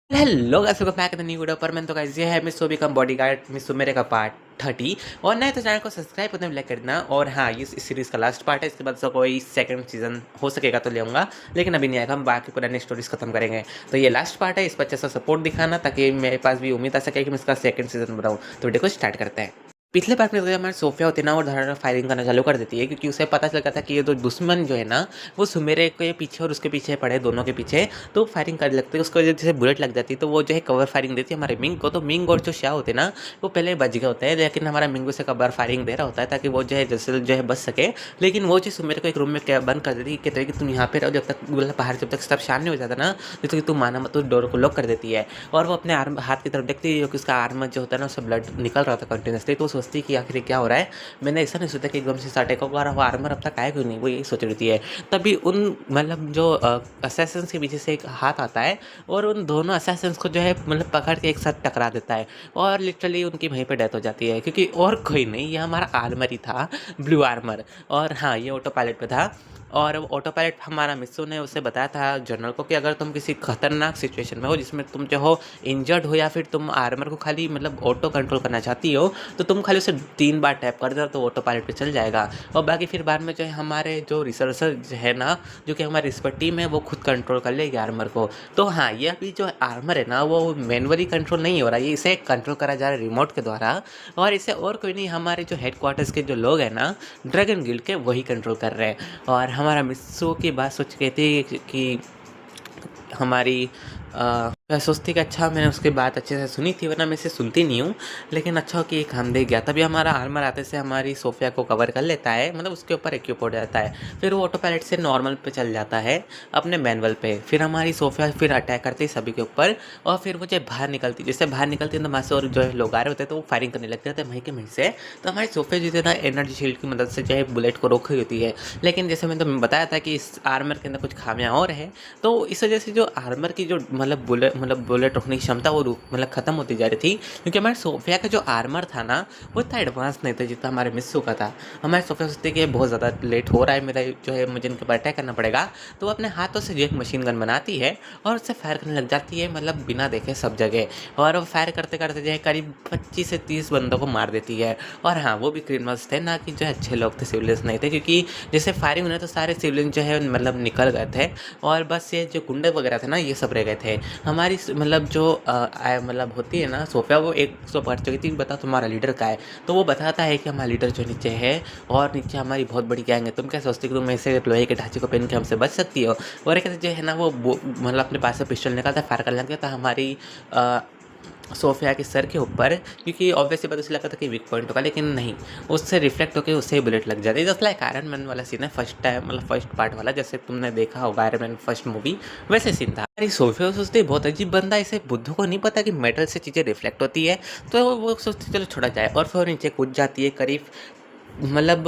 Hello guys, welcome back to the new video पर। मैं तो गाइस ये है मिसो बिकम बॉडीगार्ड मिसो मेरे का पार्ट 30। और नए तो चैनल को सब्सक्राइब करने में लाइक करना। और हाँ, ये इस सीरीज़ का लास्ट पार्ट है। इसके बाद से कोई सेकंड सीजन हो सकेगा तो ले आऊँगा, लेकिन अभी नहीं आएगा। हम बाकी पुरानी स्टोरीज खत्म करेंगे। तो ये लास्ट पार्ट है, इस पर अच्छा सा सपोर्ट दिखाना ताकि मेरे पास भी उम्मीद आ सके कि मैं इसका सेकंड सीजन बनाऊँ। तो वीडियो को स्टार्ट करते हैं। पिछले पार्ट में हमारे सोफिया होती है ना, और धड़ाधड़ फायरिंग करना चालू कर देती है, क्योंकि उसे पता चल गया था कि ये दो दुश्मन जो है ना, वो सुमेरे के पीछे और उसके पीछे पड़े, दोनों के पीछे। तो फायरिंग करने लगते हैं, उसको जैसे बुलेट लग जाती है तो वो जो है कवर फायरिंग देती है हमारे मिंग को। तो मिंग और जो शाह होते हैं ना, वो पहले बच गए होते हैं, लेकिन हमारा मिंग उसे कवर फायरिंग दे रहा होता है ताकि वो जो है जैसे जो है बच सके। लेकिन वो जो सुमेरे को एक रूम में बंद कर देती है, कहते हैं कि तुम यहाँ पे रहो जब तक, मतलब बाहर जब तक सब शांत नहीं हो जाता ना, जब तक तुम माना मत, तो डोर को लॉक कर देती है। और वो अपने आर्म हाथ की तरफ देखती है कि उसका आर्म जो होता है ना, उससे ब्लड निकल रहा था कंटिन्यूसली। तो वो सोचती है कि आखिर क्या हो रहा है। मैंने ऐसा नहीं सोचा कि एकदम से अटैक होगा, और वो आर्मर अब तक आया क्यों नहीं, वो यही सोच रही है। तभी उन मतलब जो असैसिन्स के पीछे से एक हाथ आता है, और उन दोनों असैसिन्स को जो है मतलब पकड़ के एक साथ टकरा देता है, और लिटरली उनकी वहीं पे डेथ हो जाती है। क्योंकि और कोई नहीं, ये हमारा आर्मर ही था, ब्लू आर्मर। और हाँ, ये ऑटो पायलट पे था। और ऑटो पायलट हमारा मिस्सू ने उसे बताया था जनरल को कि अगर तुम किसी खतरनाक सिचुएशन में हो, जिसमें तुम जो हो इंजर्ड हो, या फिर तुम आर्मर को खाली मतलब ऑटो कंट्रोल करना चाहती हो, तो तुम खाली उसे 3 बार टैप कर दो तो ऑटो पायलट पे चल जाएगा। और बाकी फिर बाद में जो है हमारे जो रिसर्चर है ना, जो कि हमारी इस पर टीम है, वो खुद कंट्रोल कर लेगी आर्मर को। तो हाँ, ये अभी जो आर्मर है ना, वो मैनुअली कंट्रोल नहीं हो रहा है, ये इसे कंट्रोल करा जा रहा है रिमोट के द्वारा। और इसे और कोई नहीं, हमारे जो हेडक्वार्टर्स के जो लोग हैं ना, ड्रैगन गिल्ड के, वही कंट्रोल कर रहे हैं। और हमारा मिस्सू की बात सोच के थी कि हमारी मैं सोचती कि अच्छा, मैंने उसकी बात अच्छे से सुनी थी, वरना मैं इसे सुनती नहीं हूँ। लेकिन अच्छा हो कि ये काम दे गया। तभी हमारा आर्मर आते से हमारी सोफिया को कवर कर लेता है, मतलब उसके ऊपर एक्यूप हो जाता है। फिर वो ऑटो पायलट से नॉर्मल पे चल जाता है, अपने मैनुअल पे। फिर हमारी सोफिया फिर अटैक करती है सभी के ऊपर, और फिर वो जो बाहर निकलती, जैसे बाहर निकलती है तो वहाँ से और जो है लोग आ रहे होते हैं, तो वो फायरिंग करने लगते थे वहीं के वहीं से। तो हमारी सोफिया जो है ना, एनर्जी शील्ड की मदद से जो है बुलेट को रोक रही होती है। लेकिन जैसे मैंने तो बताया था कि इस आर्मर के अंदर कुछ खामियां और है, तो इस वजह से जो आर्मर की जो मतलब बुलेट रोकने की क्षमता वो मतलब ख़त्म होती जा रही थी। क्योंकि हमारे सोफिया का जो आर्मर था ना, वो इतना एडवांस नहीं था जितना हमारे मिस्सू का था। हमारे सोफिया सोचते कि बहुत ज़्यादा लेट हो रहा है, मेरा जो है मुझे इनके ऊपर अटैक करना पड़ेगा। तो वो अपने हाथों से जो एक मशीन गन बनाती है और उससे फायर करने लग जाती है, मतलब बिना देखे सब जगह। और वो फायर करते करते जो है करीब 25 से 30 बंदों को मार देती है। और हाँ, वो भी क्रिमिनल्स थे ना, कि जो है अच्छे लोग थे, सिविलियंस नहीं थे। क्योंकि जैसे फायरिंग हुई तो सारे सिविलियन जो है मतलब निकल गए थे, और बस ये जो गुंडे वगैरह थे ना, ये सब रह गए थे। हमारी मतलब जो मतलब होती है ना सोफिया, वो एक सौ पढ़ चुकी थी, बता तुम्हारा लीडर का है। तो वो बताता है कि हमारा लीडर जो नीचे है, और नीचे हमारी बहुत बड़ी गैंग है। तुम क्या सोचती हो कि तुम ऐसे लोहे के ढांचे को पहन के हमसे बच सकती हो। और एक जो है ना, वो मतलब अपने पास से पिस्टल निकालता है, फायर करने लग गया था हमारी सोफिया के सर के ऊपर। क्योंकि ऑब्वियसली बात उसे लगा था कि वीक पॉइंट होगा, लेकिन नहीं, उससे रिफ्लेक्ट होकर उससे ही बुलेट लग जाती है। जस्ट लाइक आयरन मैन वाला सीन है, फर्स्ट टाइम मतलब फर्स्ट पार्ट वाला, जैसे तुमने देखा होगा आयरन मैन फर्स्ट मूवी, वैसे सीन था। अरे सोफिया सोचती बहुत अजीब बंदा, इसे बुद्धू को नहीं पता कि मेटल से चीज़ें रिफ्लेक्ट होती है। तो वो सोचती चलो छोड़ा जाए, और फिर नीचे कूद जाती है। करीब मतलब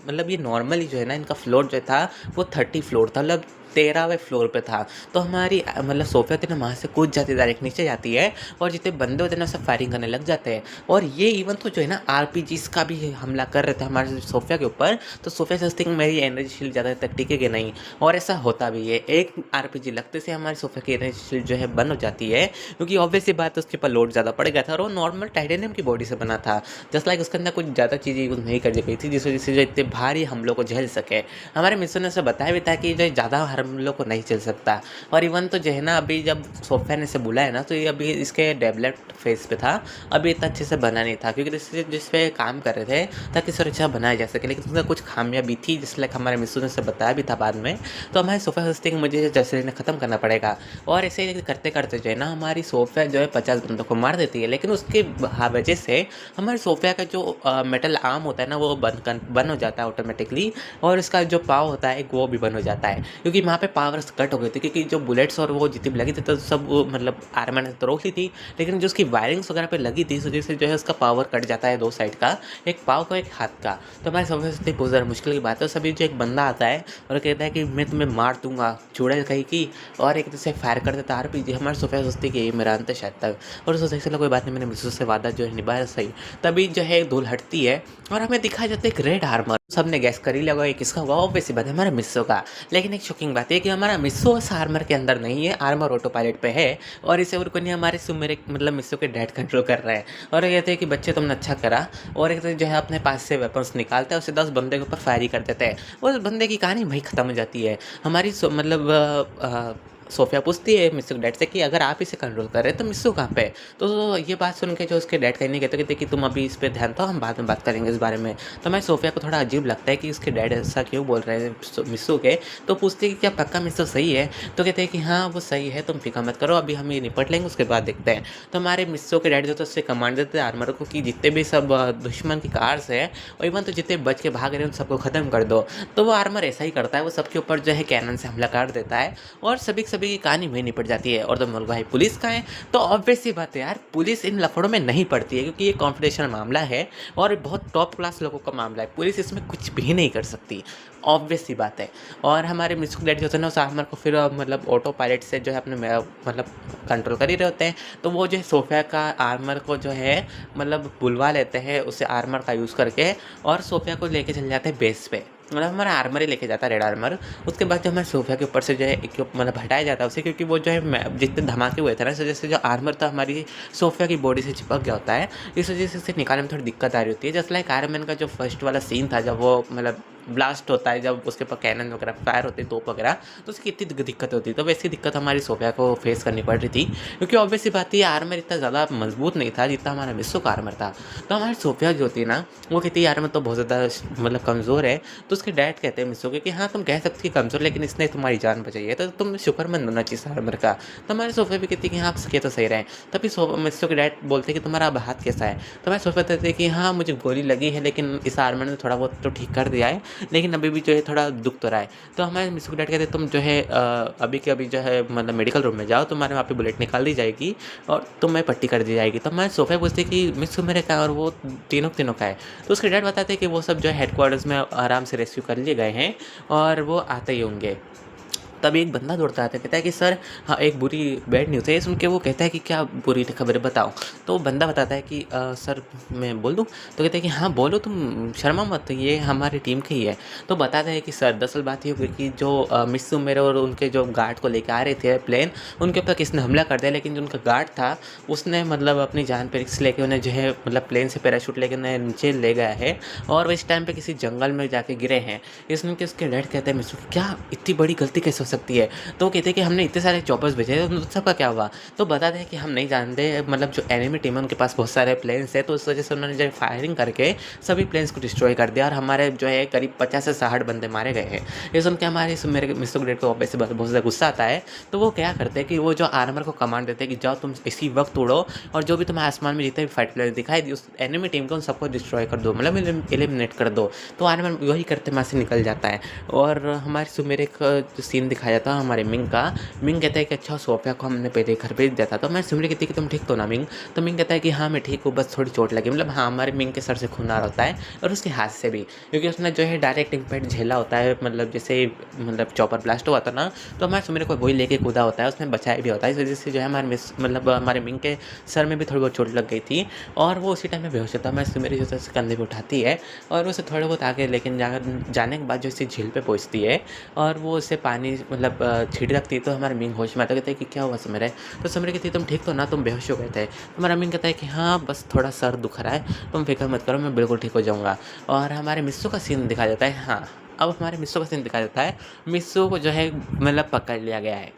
मतलब ये नॉर्मली जो है ना, इनका फ्लोर जो था वो 30 फ्लोर था, मतलब 13वें फ्लोर पे था। तो हमारी मतलब सोफिया थी ना, वहाँ से कूद जाती है, डायरेक्ट नीचे जाती है, और जितने बंदे होते हैं ना, सब फायरिंग करने लग जाते हैं। और ये इवन तो जो है ना, आरपीजीज का भी हमला कर रहे थे हमारे सोफिया के ऊपर। तो सोफिया सोचती है कि मेरी एनर्जी शील्ड ज़्यादा तक टिकेगी नहीं, और ऐसा होता भी है। एक आरपीजी लगते से हमारी सोफिया की एनर्जी शील्ड जो है बंद हो जाती है, क्योंकि ऑब्वियसली बात उसके ऊपर लोड ज़्यादा पड़ गया था, और वो नॉर्मल टाइटेनियम की बॉडी से बना था। जस्ट लाइक उसके अंदर कुछ ज़्यादा चीज़ें यूज़ नहीं कर दी गई थी, जिस वजह से जो इतने भारी हमलों को झेल सके। हमारे मिशन ने उसे बताया भी था कि जो ज़्यादा हमलों को नहीं झेल सकता। और इवन तो जो है ना, अभी जब सोफिया ने इसे बुलाया ना, तो ये अभी इसके डेवलप्ड फेज पे था, अभी इतना अच्छे से बना नहीं था। क्योंकि जिस पे काम कर रहे थे ताकि सुरक्षा बनाया जा सके, लेकिन उसमें कुछ खामियां भी थी, जिस लाइक हमारे मिशन ने उसे बताया भी था बाद में। तो हमारे सोफिया सोचते कि मुझे जैसे इन्हें ख़त्म करना पड़ेगा। और ऐसे करते करते जो है ना, हमारी सोफिया जो है 50 बंदों को मार देती है। लेकिन उसके वजह से हमारे सोफिया का जो मेटल आर्म होता है ना, वो बंद हो जाता है ऑटोमेटिकली, और उसका जो पाव होता है वो भी बंद हो जाता है। क्योंकि वहाँ पे पावर कट हो गई थी, क्योंकि जो बुलेट्स और वो जितनी भी लगी थी तो सब वो मतलब आर्मर ने तो रोक ली थी, लेकिन जो उसकी वायरिंग्स वगैरह पे लगी थी, इस वजह से जो है उसका पावर कट जाता है, 2 साइड का, एक पाव का एक हाथ का। तो हमारे सोफिया से बहुत ज़्यादा मुश्किल की बात है। सभी जो एक बंदा आता है और कहता है कि मैं तुम्हें मार दूंगा, चुड़ैल कहीं की, और एक दूसरे फायर कर देता आरपीजी। हमारे सोफिया सोचती कि ये मेरा अंत है शायद तक, और सोचते चलो कोई बात नहीं, मैंने मिस्सू से वादा जो है निभाया सही। तभी जो है धूल हटती है, और हमें दिखाया जाता है एक रेड आर्मर। सबने गैस कर ही लगा ये किसका होगा, ऑब्वियसली बात है हमारे मिस्सू का। लेकिन एक शॉकिंग बात ये है कि हमारा मिस्सो उस आर्मर के अंदर नहीं है, आर्मर ऑटो पायलट पे है और इसे और कोई नहीं हमारे सुमेरे मतलब मिस्सो के डैड कंट्रोल कर रहा है। और ये कहते हैं कि बच्चे तुमने अच्छा करा, और एक तो जो है अपने पास से वेपन्स निकालता है, उसे 10 बंदे के ऊपर फायर ही कर देता है। उस बंदे की कहानी वहीं ख़त्म हो जाती है। हमारी मतलब सोफिया पूछती है मिस्सू के डैड से कि अगर आप इसे कंट्रोल कर रहे हैं तो मिस्सू कहाँ पे है? तो ये बात सुन के जो उसके डैड कहने कहते कि तुम अभी इस पे ध्यान दो, हम बाद में बात करेंगे इस बारे में। तो मैं सोफिया को थोड़ा अजीब लगता है कि उसके डैड ऐसा क्यों बोल रहे हैं मिस्सू के। तो पूछती है कि क्या पक्का मिस्सू सही है? तो कहते हैं कि हाँ वो सही है, तुम फिक्र मत करो, अभी हम ये निपट लेंगे, उसके बाद देखते हैं। तो हमारे मिस्सू के डैड जो तो उससे कमांड देते हैं आर्मर को कि जितने भी सब दुश्मन की कार्स है और इवन तो जितने बच के भाग रहे हैं उन सबको ख़त्म कर दो। तो वो आर्मर ऐसा ही करता है, वो सबके ऊपर जो है कैनन से हमला कर देता है और सभी की कहानी वहीं निपट जाती है। और तो बोल भाई पुलिस कहाँ है? तो ऑब्वियस सी बात है यार, पुलिस इन लफड़ों में नहीं पड़ती है क्योंकि ये कॉन्फिडेंशियल मामला है और बहुत टॉप क्लास लोगों का मामला है। पुलिस इसमें कुछ भी नहीं कर सकती, ऑब्वियस सी बात है। और हमारे मिस्सू डैड जो होते हैं ना उस आर्मर को फिर मतलब ऑटो पायलट से जो है अपने मतलब कंट्रोल कर ही रहे होते हैं। तो वो जो है सोफिया का आर्मर को जो है मतलब बुलवा लेते हैं उसे आर्मर का यूज़ करके, और सोफिया को लेके चले जाते हैं बेस पे। मतलब हमारा आर्मर ही लेके जाता है, रेड आर्मर। उसके बाद जो हमारे सोफिया के ऊपर से जो है मतलब हटाया जाता है उसे, क्योंकि वो जो है जितने धमाके हुए थे ना इस वजह से जो आर्मर था हमारी सोफिया की बॉडी से चिपक गया होता है। इस वजह से इसे निकालने में थोड़ी दिक्कत आ रही होती है। जस्ट लाइक आयरन मैन का जो फर्स्ट वाला सीन था जब वो मतलब ब्लास्ट होता है, जब उसके ऊपर कैनन वगैरह फायर होते हैं, तोप वगैरह, तो उसकी कितनी दिक्कत होती है। तो वैसी दिक्कत हमारी सोफिया को फेस करनी पड़ रही थी, क्योंकि ऑब्वियस सी बात है आर्मर इतना ज़्यादा मजबूत नहीं था जितना हमारा मिस्सू का आर्मर था। तो हमारी सोफिया जो होती है ना वो कहती है आर्मर तो बहुत ज़्यादा मतलब कमज़ोर है। तो उसके डैड कहते हैं मिस्सू के कि हाँ तुम कह सकती कमज़ोर, लेकिन इसने तुम्हारी जान बचाई है, तो तुम शुक्रमंद होना चाहिए आर्मर का। तो हमारी सोफिया भी कहती है कि हाँ आप सके तो सही रहें। तभी मिस्सू के डैड बोलते हैं कि तुम्हारा अब हाथ कैसा है? तो मैं सोफिया कहते हैं कि हाँ मुझे गोली लगी है, लेकिन इस आर्मर ने थोड़ा बहुत तो ठीक कर दिया है, लेकिन अभी भी जो है थोड़ा दुख तो रहा है। तो हमारे मिस्सू के डैड कहते तुम जो है अभी के अभी जो है मतलब मेडिकल रूम में जाओ, तुम्हारे वहाँ पे बुलेट निकाल दी जाएगी और तुम्हें पट्टी कर दी जाएगी। तो मैं सोफिया पूछती कि मिस्सू मेरे का और वो तीनों का है। तो उसके डैड बताते हैं कि वो सब जो है हेडक्वार्टर्स में आराम से रेस्क्यू कर लिए गए हैं और वो आते ही होंगे। तभी एक बंदा दौड़ता आता है, कहता है कि सर हाँ एक बुरी बैड न्यूज़ है। ये सुन के वो कहता है कि क्या बुरी खबर है बताओ। तो वो बंदा बताता है कि सर मैं बोल दूँ? तो कहते हैं कि हाँ बोलो, तुम शर्मा मत, ये हमारी टीम के ही है। तो बताता है कि सर दरअसल बात ये हुई कि जो मिस्सू मेरे और उनके जो गार्ड को लेकर आ रहे थे प्लेन, उनके ऊपर किसने हमला कर दिया, लेकिन जो उनका गार्ड था उसने मतलब अपनी जान पे रिस्क लेके उन्हें जो है मतलब प्लेन से पैराशूट लेकर उन्हें नीचे ले गया है और वो इस टाइम पे किसी जंगल में जाके गिरे हैं। इसमें कि उसके डैड कहते हैं मिस्सू की क्या इतनी बड़ी गलती कैसे हो सकती है? तो वो कहते हैं कि हमने इतने सारे चॉपर्स भेजे तो सबका क्या हुआ? तो बताते हैं कि हम नहीं जानते, मतलब जो एनिमी टीम है उनके पास बहुत सारे प्लेन्स है, तो उस वजह से उन्होंने जो फायरिंग करके सभी प्लेन्स को डिस्ट्रॉय कर दिया और हमारे जो है करीब 50 से 60 बंदे मारे गए हैं। ये सुन के हमारे मेरे मिस्सू के डैड को ऑब्वियसली बहुत ज़्यादा गुस्सा आता है। तो वो क्या करते हैं कि वो जो आर्मर को कमांड देते हैं कि जाओ तुम इसी वक्त उड़ो और जो भी तुम्हें आसमान में जितने भी फाइट प्लेयर दिखाई दी उस एनिमी टीम को उन सबको डिस्ट्रॉय कर दो, मतलब एलिमिनेट कर दो। तो आर्मर वही करते वहाँ से निकल जाता है। और हमारे सुमेरे का जो सीन दिखाया जाता है हमारे मिंग का, मिंग कहता है कि अच्छा सोफिया को हमने पहले घर भेज दिया था। तो मैं सुमरी कहती है कि तुम ठीक तो ना मिंग? तो मिंग कहता है कि हाँ मैं ठीक हूँ, बस थोड़ी चोट लगी। मतलब हाँ हमारे मिंग के सर से खून आ रहा होता है और उसके हाथ से भी, क्योंकि उसने जो है डायरेक्ट इम्पैक्ट झेला होता है, मतलब जैसे मतलब चॉपर ब्लास्ट हुआ था ना, तो हमारे सुमरी को वही लेके कूदा होता है, उसने बचाया भी होता है। इस वजह से जो है हमारे मतलब हमारे मिंग के सर में भी थोड़ी बहुत चोट लग गई थी और वो उसी टाइम में बेहोश होता है। हमारी सुमरी जो है कंधे पर उठाती है और उसे थोड़े बहुत आगे लेकिन जाने के बाद जो इसी झील पर पहुँचती है और वो उसे पानी मतलब छीट रखती है। तो हमारे मिंग होश में आता कहते हैं कि क्या हुआ सुमेरे? तो सुमेरे कहती है तुम ठीक तो ना, तुम बेहोश हो गए थे? तो हमारा मिंग कहता है कि हाँ बस थोड़ा सर दुख रहा है, तुम फिक्र मत करो, मैं बिल्कुल ठीक हो जाऊँगा। और हमारे मिस्सू का सीन दिखाया जाता है। हाँ अब हमारे मिस्सू का सीन दिखाया जाता है। मिस्सू को जो है मतलब पकड़ लिया गया है,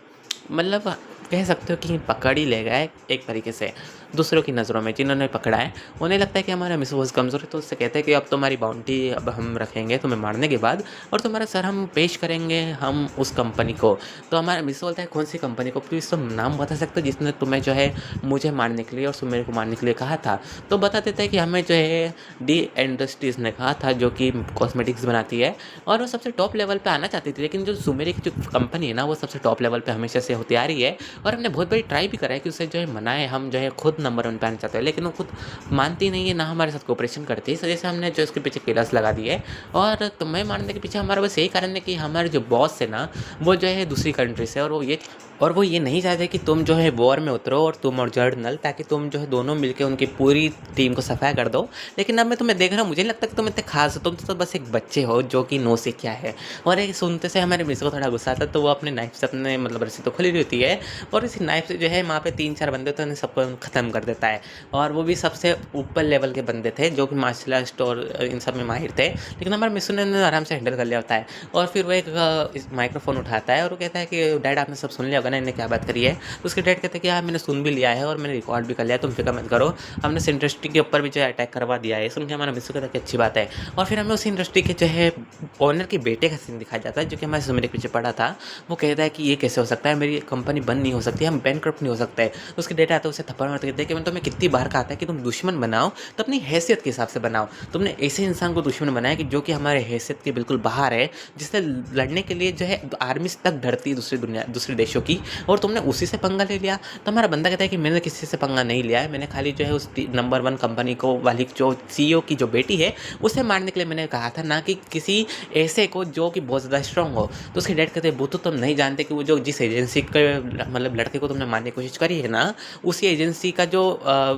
मतलब कह सकते हो कि पकड़ ही ले गए एक तरीके से। दूसरों की नज़रों में जिन्होंने पकड़ा है उन्हें लगता है कि हमारा मिस्सू बहुत कमज़ोर है, तो उससे कहते हैं कि अब तुम्हारी बाउंटी अब हम रखेंगे तुम्हें मारने के बाद और तुम्हारा सर हम पेश करेंगे हम उस कंपनी को। तो हमारा मिस्सू बोलता है कौन सी कंपनी को? प्लीज़ तुम नाम बता सकते हो जिसने तुम्हें जो है मुझे मारने के लिए और सुमेर को मारने के लिए कहा था? तो बता देता है कि हमें जो है डी इंडस्ट्रीज़ ने कहा था, जो कि कॉस्मेटिक्स बनाती है और वो सबसे टॉप लेवल पर आना चाहती थी, लेकिन जो सुमेर की जो कंपनी है ना वो सबसे टॉप लेवल पर हमेशा से होती आ रही है और हमने बहुत बड़ी ट्राई भी करा है कि उसे जो है मनाए, हम जो है खुद नंबर 1 पे आना चाहते हैं, लेकिन वो खुद मानती नहीं है, ना हमारे साथ कोऑपरेशन करती है। इस वजह से हमने जो इसके पीछे केलास लगा दी है और तुम्हें मारने के पीछे हमारा बस यही कारण है कि हमारे जो बॉस है ना वो जो है दूसरी कंट्री से, और वो ये और वो ये नहीं चाहते कि तुम जो है वॉर में उतरो और तुम और जर्नल, ताकि तुम जो है दोनों मिलके उनकी पूरी टीम को सफाया कर दो। लेकिन अब मैं तुम्हें देख रहा हूँ, मुझे नहीं लगता कि तुम इतने खास हो, तुम तो बस एक बच्चे हो जो कि नो से क्या है। और ये सुनते से हमारे मिस को थोड़ा गुस्सा आता है, तो वो अपने नाइफ से अपने मतलब रस्सी तो खुली होती है, और इसी नाइफ से जो है वहाँ पे 3-4 बंदे तो उन्हें सबको ख़त्म कर देता है। और वो भी सबसे ऊपर लेवल के बंदे थे जो कि मार्शल आर्ट और इन सब में माहिर थे, लेकिन हमारे मिस ने उन्हें आराम से हैंडल कर लिया होता है। और फिर वो एक माइक्रोफोन उठाता है और वो कहता है कि डैड आपने सब सुन लिया होगा ना, इन्हें क्या बात करी है। तो उसके डैड कहते हैं कि हाँ मैंने सुन भी लिया है और मैंने रिकॉर्ड भी कर लिया है, तुम फिक्र मत करो, हमने इस इंडस्ट्री के ऊपर भी जो है अटैक करवा दिया है। सुन के हमारा मिस्टर कहता है कि अच्छी बात है। और फिर हमें उसी इंडस्ट्री के जो है ओनर के बेटे का सीन दिखाया जाता है, जो कि हमारे सुमेर के पीछे पड़ा था। वो कहता है कि ये कैसे हो सकता है, मेरी कंपनी बंद नहीं हो सकती, हम बैंकक्रप्ट नहीं हो सकते। तो उसके डैड आता है, उसे थप्पड़ मारते कहते हैं कि मैं तुम्हें कितनी बार कहा था कि तुम दुश्मन बनाओ तो अपनी हैसियत के हिसाब से बनाओ। तुमने ऐसे इंसान को दुश्मन बनाया कि जो कि हमारे हैसियत के बिल्कुल बाहर है, जिससे लड़ने के लिए जो है आर्मी तक डरती है दूसरे देशों की, और तुमने उसी से पंगा ले लिया। तो हमारा बंदा कहता है कि मैंने किसी से पंगा नहीं लिया है, मैंने खाली जो है उस नंबर 1 कंपनी को वाली जो CEO की जो बेटी है उसे मारने के लिए मैंने कहा था, ना कि किसी ऐसे को जो कि बहुत ज़्यादा स्ट्रांग हो। तो उसके डैड कहते हैं वो तो तुम नहीं जानते कि वो जो जिस एजेंसी के मतलब लड़के को तुमने मारने की कोशिश करी है ना, उसी एजेंसी का जो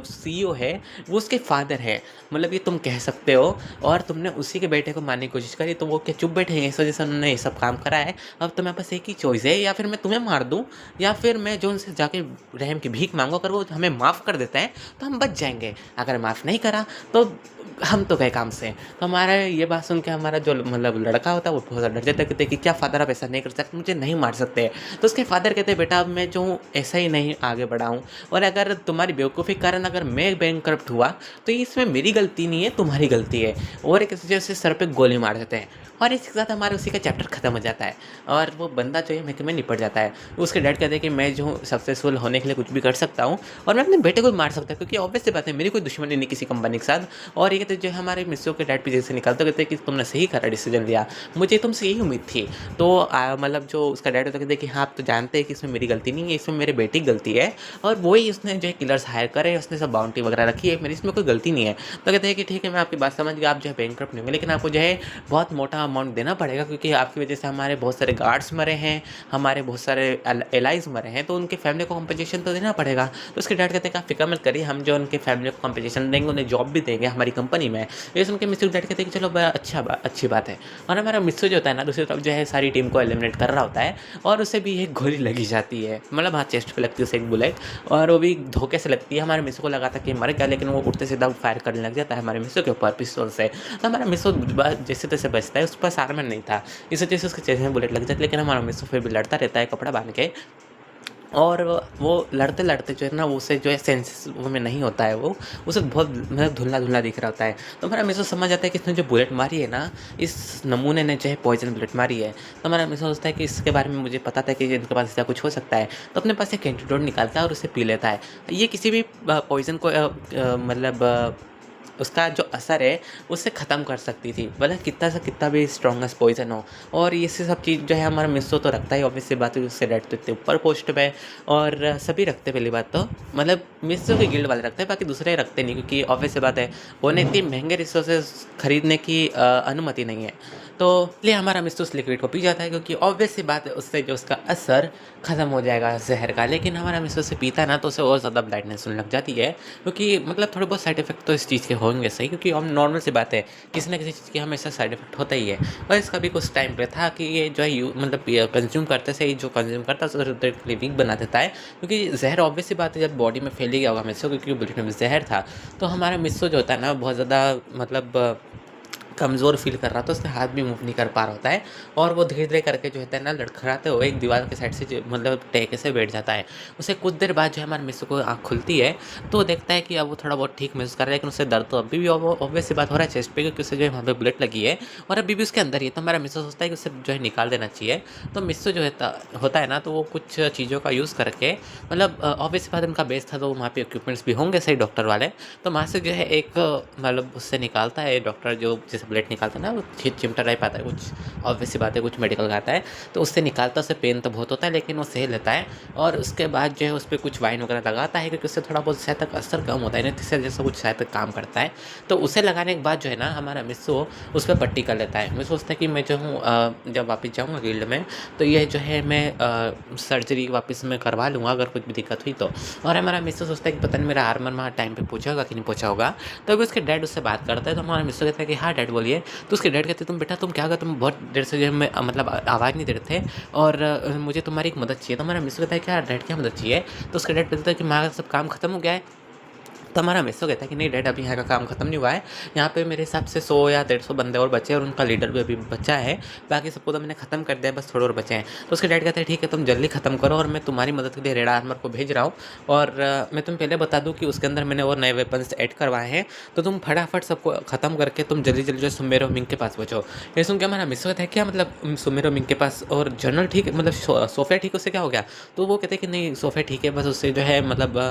CEO है वो उसके फादर है, मतलब ये तुम कह सकते हो। और तुमने उसी के बेटे को मारने की कोशिश करी, तो वो क्या चुप बैठे हैं? इस वजह से उन्होंने ये सब काम करा है। अब तुम्हें बस एक ही चॉइस है, या फिर मैं तुम्हें मार दूँ या फिर मैं जो उनसे जाके रहम की भीख मांगू। अगर वो हमें माफ़ कर देते हैं तो हम बच जाएंगे, अगर माफ़ नहीं करा तो हम तो गए काम से। तो हमारा ये बात सुन के हमारा जो मतलब लड़का होता है वो बहुत ज़्यादा डर जाता है, कहते हैं कि क्या फ़ादर आप ऐसा नहीं कर सकते, मुझे नहीं मार सकते। तो उसके फादर कहते हैं बेटा अब मैं जो हूँ ऐसा ही नहीं आगे बढ़ा हूँ, और अगर तुम्हारी बेवकूफ़ी के कारण अगर मैं बैंकक्रप्ट हुआ तो इसमें मेरी गलती नहीं है, तुम्हारी गलती है। और एक वजह से सर पे गोली मार देते हैं, और इसके साथ हमारे उसी का चैप्टर ख़त्म हो जाता है और वो बंदा जो है महकमे में निपट जाता है। उसके डैड कहते हैं कि मैं जो हूँ सक्सेसफुल होने के लिए कुछ भी कर सकता हूँ और मैं अपने बेटे को भी मार सकता हूँ, क्योंकि ऑब्वियस सी बात है मेरी कोई दुश्मनी नहीं किसी कंपनी के साथ। और ये कहते जो है हमारे मिस्सों के डैड पीछे से निकलते कहते हैं कि तुमने सही करा डिसीजन लिया, मुझे तुमसे यही उम्मीद थी। तो मतलब जो उसका डैड होता है कहते हैं कि हाँ आप तो जानते हैं कि इसमें मेरी गलती नहीं है, इसमें मेरे बेटे की गलती है, और वही उसने जो है किलर्स हायर करे, उसने सब बाउंड्री वगैरह रखी है, मेरी इसमें कोई गलती नहीं है। तो कहते हैं कि ठीक है मैं आपकी बात समझ गया, आप जो है बैंकक्रप्ट नहीं होंगे, लेकिन आपको जो है बहुत मोटा अमाउंट देना पड़ेगा, क्योंकि आपकी वजह से हमारे बहुत सारे गार्ड्स मरे हैं, हमारे बहुत सारे एलाइज मरे हैं, तो उनके फैमिली को कंपनसेशन तो देना पड़ेगा। तो उसके डैड कहते हैं कि आप फिक्र मत करिए, हम जो उनके फैमिली को कंपनसेशन देंगे, उन्हें जॉब भी देंगे हमारी कंपनी में। ये सुन के मिस्टर डैड कहते हैं कि चलो बड़ा अच्छी बात है। और हमारा मिस्टर जो होता है ना दूसरी तरफ जो है सारी टीम को एलिमिनेट कर रहा होता है, और उसे भी एक गोली लगी जाती है, मतलब हाँ चेस्ट पे लगती है उसे एक बुलेट, और वो भी धोखे से लगती है। हमारे मिस्टर को लगा था कि मर गया, लेकिन वो उठते सीधा फायर करने लग जाता है हमारे मिस्टर के ऊपर पिस्तौल से। तो हमारा मिस्टर जैसे तैसे बचता है, उस पास आर्मर नहीं था, इस वजह से उसके चेहरे में बुलेट लग जाती है, लेकिन हमारा मिस्टर फिर भी लड़ता रहता है कपड़ा बांध के। और वो लड़ते लड़ते जो है ना उसे जो है सेंसेस वो में नहीं होता है, वो उसे बहुत मतलब धुंधला धुंधला दिख रहा होता है। तो हमारा मिस्टर समझ आता है कि इसने जो बुलेट मारी है ना, इस नमूने ने जो है पॉइजन बुलेट मारी है। तो हमारा मिस्टर सोचता है कि इसके बारे में मुझे पता था कि इनके पास ऐसा कुछ हो सकता है, तो अपने पास एक एंटीडोट निकालता है और उसे पी लेता है। ये किसी भी पॉइजन को मतलब उसका जो असर है उससे ख़त्म कर सकती थी, मतलब कितना से कितना भी स्ट्रॉन्गेस्ट पॉइजन हो। और ये सब चीज़ जो है हमारा मिस्सो तो रखता ही, ऑब्वियस सी बात है उससे रेड तो इतने ऊपर पोस्ट पे, और सभी रखते पहली बात तो, मतलब मिस्सो के गिल्ड वाले रखते हैं, बाकी दूसरे रखते नहीं, क्योंकि ऑब्वियस सी बात है उन्हें इतनी महंगे रिसोर्सेज खरीदने की अनुमति नहीं है। तो इसलिए हमारा मिस्टर उस लिक्विड को पी जाता है, क्योंकि ऑब्वियस सी बात है उससे जो उसका असर ख़त्म हो जाएगा जहर का। लेकिन हमारा मिस्टर से पीता ना तो उसे और ज़्यादा ब्लाइंडनेस होने लग जाती है, क्योंकि मतलब थोड़े बहुत साइड इफेक्ट तो इस चीज़ के होंगे सही, क्योंकि हम नॉर्मल सी बात है किसी ना किसी चीज़ की हमेशा साइड इफेक्ट होता ही है। और इसका भी कुछ टाइम पे था कि ये जो है मतलब कंज्यूम करते से ही जो कंज्यूम करता है उसे वीक बना देता है, क्योंकि जहर ऑब्वियस सी बात है जब बॉडी में फैल गया होगा मिस्सो, क्योंकि बुलेट में जहर था। तो हमारा मिस्सो जो होता है ना बहुत ज़्यादा मतलब कमज़ोर फील कर रहा था, उसके हाथ भी मूव नहीं कर पा रहा होता है, और वो धीरे धीरे करके जो होता है ना लड़खड़ाते हुए एक दीवार के साइड से मतलब टेके से बैठ जाता है। उसे कुछ देर बाद जो है हमारे मिस्सो को आँख खुलती है, तो वो देखता है कि अब वो थोड़ा बहुत ठीक महसूस कर रहा है, लेकिन उसे दर्द तो अभी भी ऑब्वियस सी बात हो रहा है चेस्ट पे, क्योंकि उसे जो है वहाँ पे बुलेट लगी है और अभी भी उसके अंदर ही है। तो हमारा मिस्सो सोचता है कि उसे जो है निकाल देना चाहिए। तो मिस्सो जो होता है ना, तो वो कुछ चीज़ों का यूज़ करके, मतलब ऑब्वियस सी बात उनका बेस था तो वहाँ पे इक्विपमेंट्स भी होंगे सही डॉक्टर वाले, तो वहाँ से जो है एक मतलब उससे निकालता है डॉक्टर जो जिसे बुलेट निकालता है ना, वो चिमटा टाइप आता है कुछ, ऑब्वियस सी बात है कुछ मेडिकल का आता है, तो उससे निकालता है। उससे पेन तो बहुत होता है लेकिन वो सह लेता है, और उसके बाद जो है उस पर कुछ वाइन वगैरह लगाता है क्योंकि उससे थोड़ा बहुत शायद तक असर कम होता है ना, इससे जैसा कुछ शायद तक काम करता है। तो उसे लगाने के बाद जो है ना हमारा मिस्सो उस पर पट्टी कर लेता है। मैं सोचता है कि मैं जो हूँ जब वापस जाऊँगा गिल्ड में तो ये जो है मैं सर्जरी वापस मैं करवा लूँगा अगर कुछ भी दिक्कत हुई तो। और हमारा मिस्सो सोचता है कि पता नहीं मेरा आर्मर वहाँ टाइम पे पहुँचा होगा कि नहीं पहुँचा होगा। तो अभी उसके डैड उससे बात करता है, तो हमारा मिस्सो कहता है कि हाँ डैड बोलिए। तो उसके डैड कहते हैं तुम बेटा तुम क्या कर, तुम बहुत देर से जो है मैं मतलब आवाज़ नहीं दे रहे थे और मुझे तुम्हारी एक मदद चाहिए। तो हमारा मिस्सो कहता है क्या डैड क्या मदद चाहिए। तो उसके डैड कहता है कि माँ का सब काम खत्म हो गया है। तो हमारा मिस्सो कहता है कि नहीं डैड अभी यहाँ का काम खत्म नहीं हुआ है, यहाँ पे मेरे हिसाब से 100 या 150 बंदे और बचे हैं और उनका लीडर भी अभी बचा है, बाकी सबको तो मैंने ख़त्म कर दिया है, बस थोड़े और बचे हैं। तो उसके डैड कहते हैं ठीक है तुम जल्दी ख़त्म करो और मैं तुम्हारी मदद के लिए रेड आर्मर को भेज रहा हूँ। और मैं तुम पहले बता दूँ कि उसके अंदर मैंने और नए वेपन्स ऐड करवाए हैं, तो तुम फटाफट सबको ख़त्म करके तुम जल्दी जल्दी जो सुमेरो मिंग के पास बचो। ये सुन के हमारा मिस्सो कहता है क्या मतलब सुमेरो मिंग के पास, और जनरल ठीक है मतलब सोफिया ठीक उससे क्या हो गया। तो वो कहते हैं कि नहीं सोफिया ठीक है, बस उससे जो है मतलब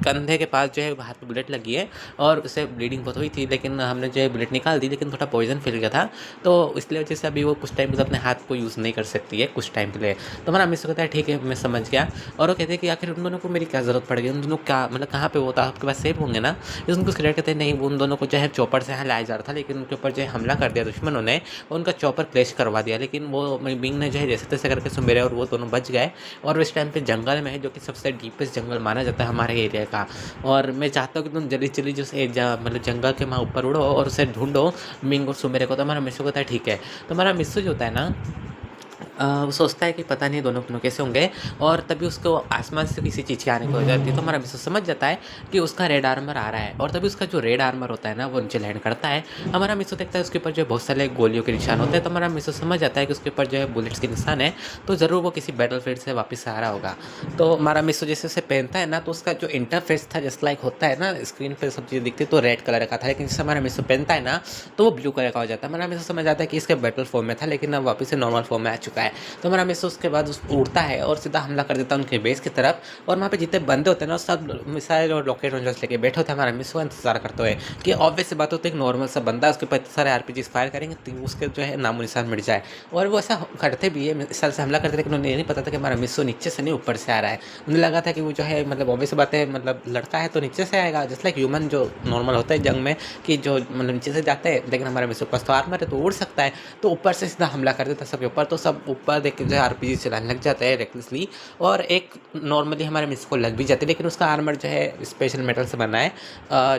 कंधे के पास जो है हाथ में बुलेट लगी है और उससे ब्लीडिंग बहुत हुई थी, लेकिन हमने जो है बुलेट निकाल दी, लेकिन थोड़ा पॉइजन फैल गया था, तो इसलिए वजह से अभी वो कुछ टाइम अपने हाथ को यूज़ नहीं कर सकती है कुछ टाइम के लिए। तो हमारा मिस्सो कहता है ठीक है मैं समझ गया। और वो कहते हैं कि आखिर उन दोनों को मेरी क्या ज़रूरत पड़ गई, उन दोनों क्या मतलब कहाँ पे वो था, आपके पास सेफ होंगे ना। इस उनको उसके डैड कहते हैं नहीं उन दोनों को जो है चॉपर से यहाँ लाया जा रहा था, लेकिन उनके ऊपर जो है हमला कर दिया दुश्मनों ने, उनका चॉपर क्लैश करवा दिया, लेकिन वो बिंग ने जो है जैसे तैसे करके सुमेरे और वो दोनों बच गए। और वो इस टाइम पे जंगल में है, जो कि सबसे डीपेस्ट जंगल माना जाता है हमारे एरिया का। और मैं चाहता हूँ कि तुम जल्दी जल्दी जो है मतलब जंगल के वहाँ ऊपर उड़ो और उसे ढूंढो मिंग और सुमेरे को। तो हमारा मिस्सो कहता है ठीक है। तो हमारा मिस्सो जो होता है ना वो सोचता है कि पता नहीं दोनों दोनों कैसे होंगे, और तभी उसको आसमान से किसी चीज़ की आने को हो जाती है। तो हमारा मिस्सो समझ जाता है कि उसका रेड आर्मर आ रहा है, और तभी उसका जो रेड आर्मर होता है ना वो नीचे लैंड करता है। हमारा मिस्सो देखता है उसके ऊपर जो बहुत सारे गोलियों के निशान होते हैं, तो हमारा मिस्सो समझ जाता है कि उसके ऊपर जो है बुलेट्स के निशान है, तो ज़रूर वो किसी बैटलफील्ड से वापस आ रहा होगा। तो हमारा मिस्सो जैसे उसे पहनता है ना, तो उसका जो इंटरफेस था जस्ट लाइक होता है ना स्क्रीन पर सब चीज़ें दिखती तो रेड कलर का था, लेकिन जैसे हमारा मिस्सो पहनता है ना तो वो ब्लू कलर का हो जाता है। हमारा मिस्सो समझ आता है कि इसके बैटल फॉर्म में था, लेकिन अब वापस से नॉर्मल फॉर्म में आ चुका है। तो हमारा मिस्सो उसके बाद उस उड़ता है और सीधा हमला कर देता है उनके बेस की तरफ, और वहाँ पे जितने बंदे होते हैं ना सब मिसाइल और रॉकेट लॉन्चर्स लेके बैठे होते हैं। हमारा मिस्सो इंतजार करते हुए कि ऑब्वियस सी बात होती है एक नॉर्मल सा बंदा उसके ऊपर इतने सारे आरपीजीज फायर करेंगे तो उसके जो है नामो निशान मिट जाए, और वो ऐसा करते भी है मिसाइल से हमला करते, लेकिन उन्हें नहीं पता था कि हमारा मिस्सो नीचे से नहीं ऊपर से आ रहा है। उन्हें लगा था कि वो जो है मतलब ऑब्वियस बात है मतलब लड़का है तो नीचे से आएगा, जस्ट लाइक ह्यूमन जो नॉर्मल होता है जंग में कि जो मतलब नीचे से जाते हैं, लेकिन हमारा मिस्सो पास तो आर्मर है तो उड़ सकता है, तो ऊपर से सीधा हमला कर देता सबके ऊपर। तो सब ऊपर देख के जो है आरपीजी चलाने लग जाते हैं रेकलेसली, और एक नॉर्मली हमारे मिस को लग भी जाती है, लेकिन उसका आर्मर जो है स्पेशल मेटल से बना है,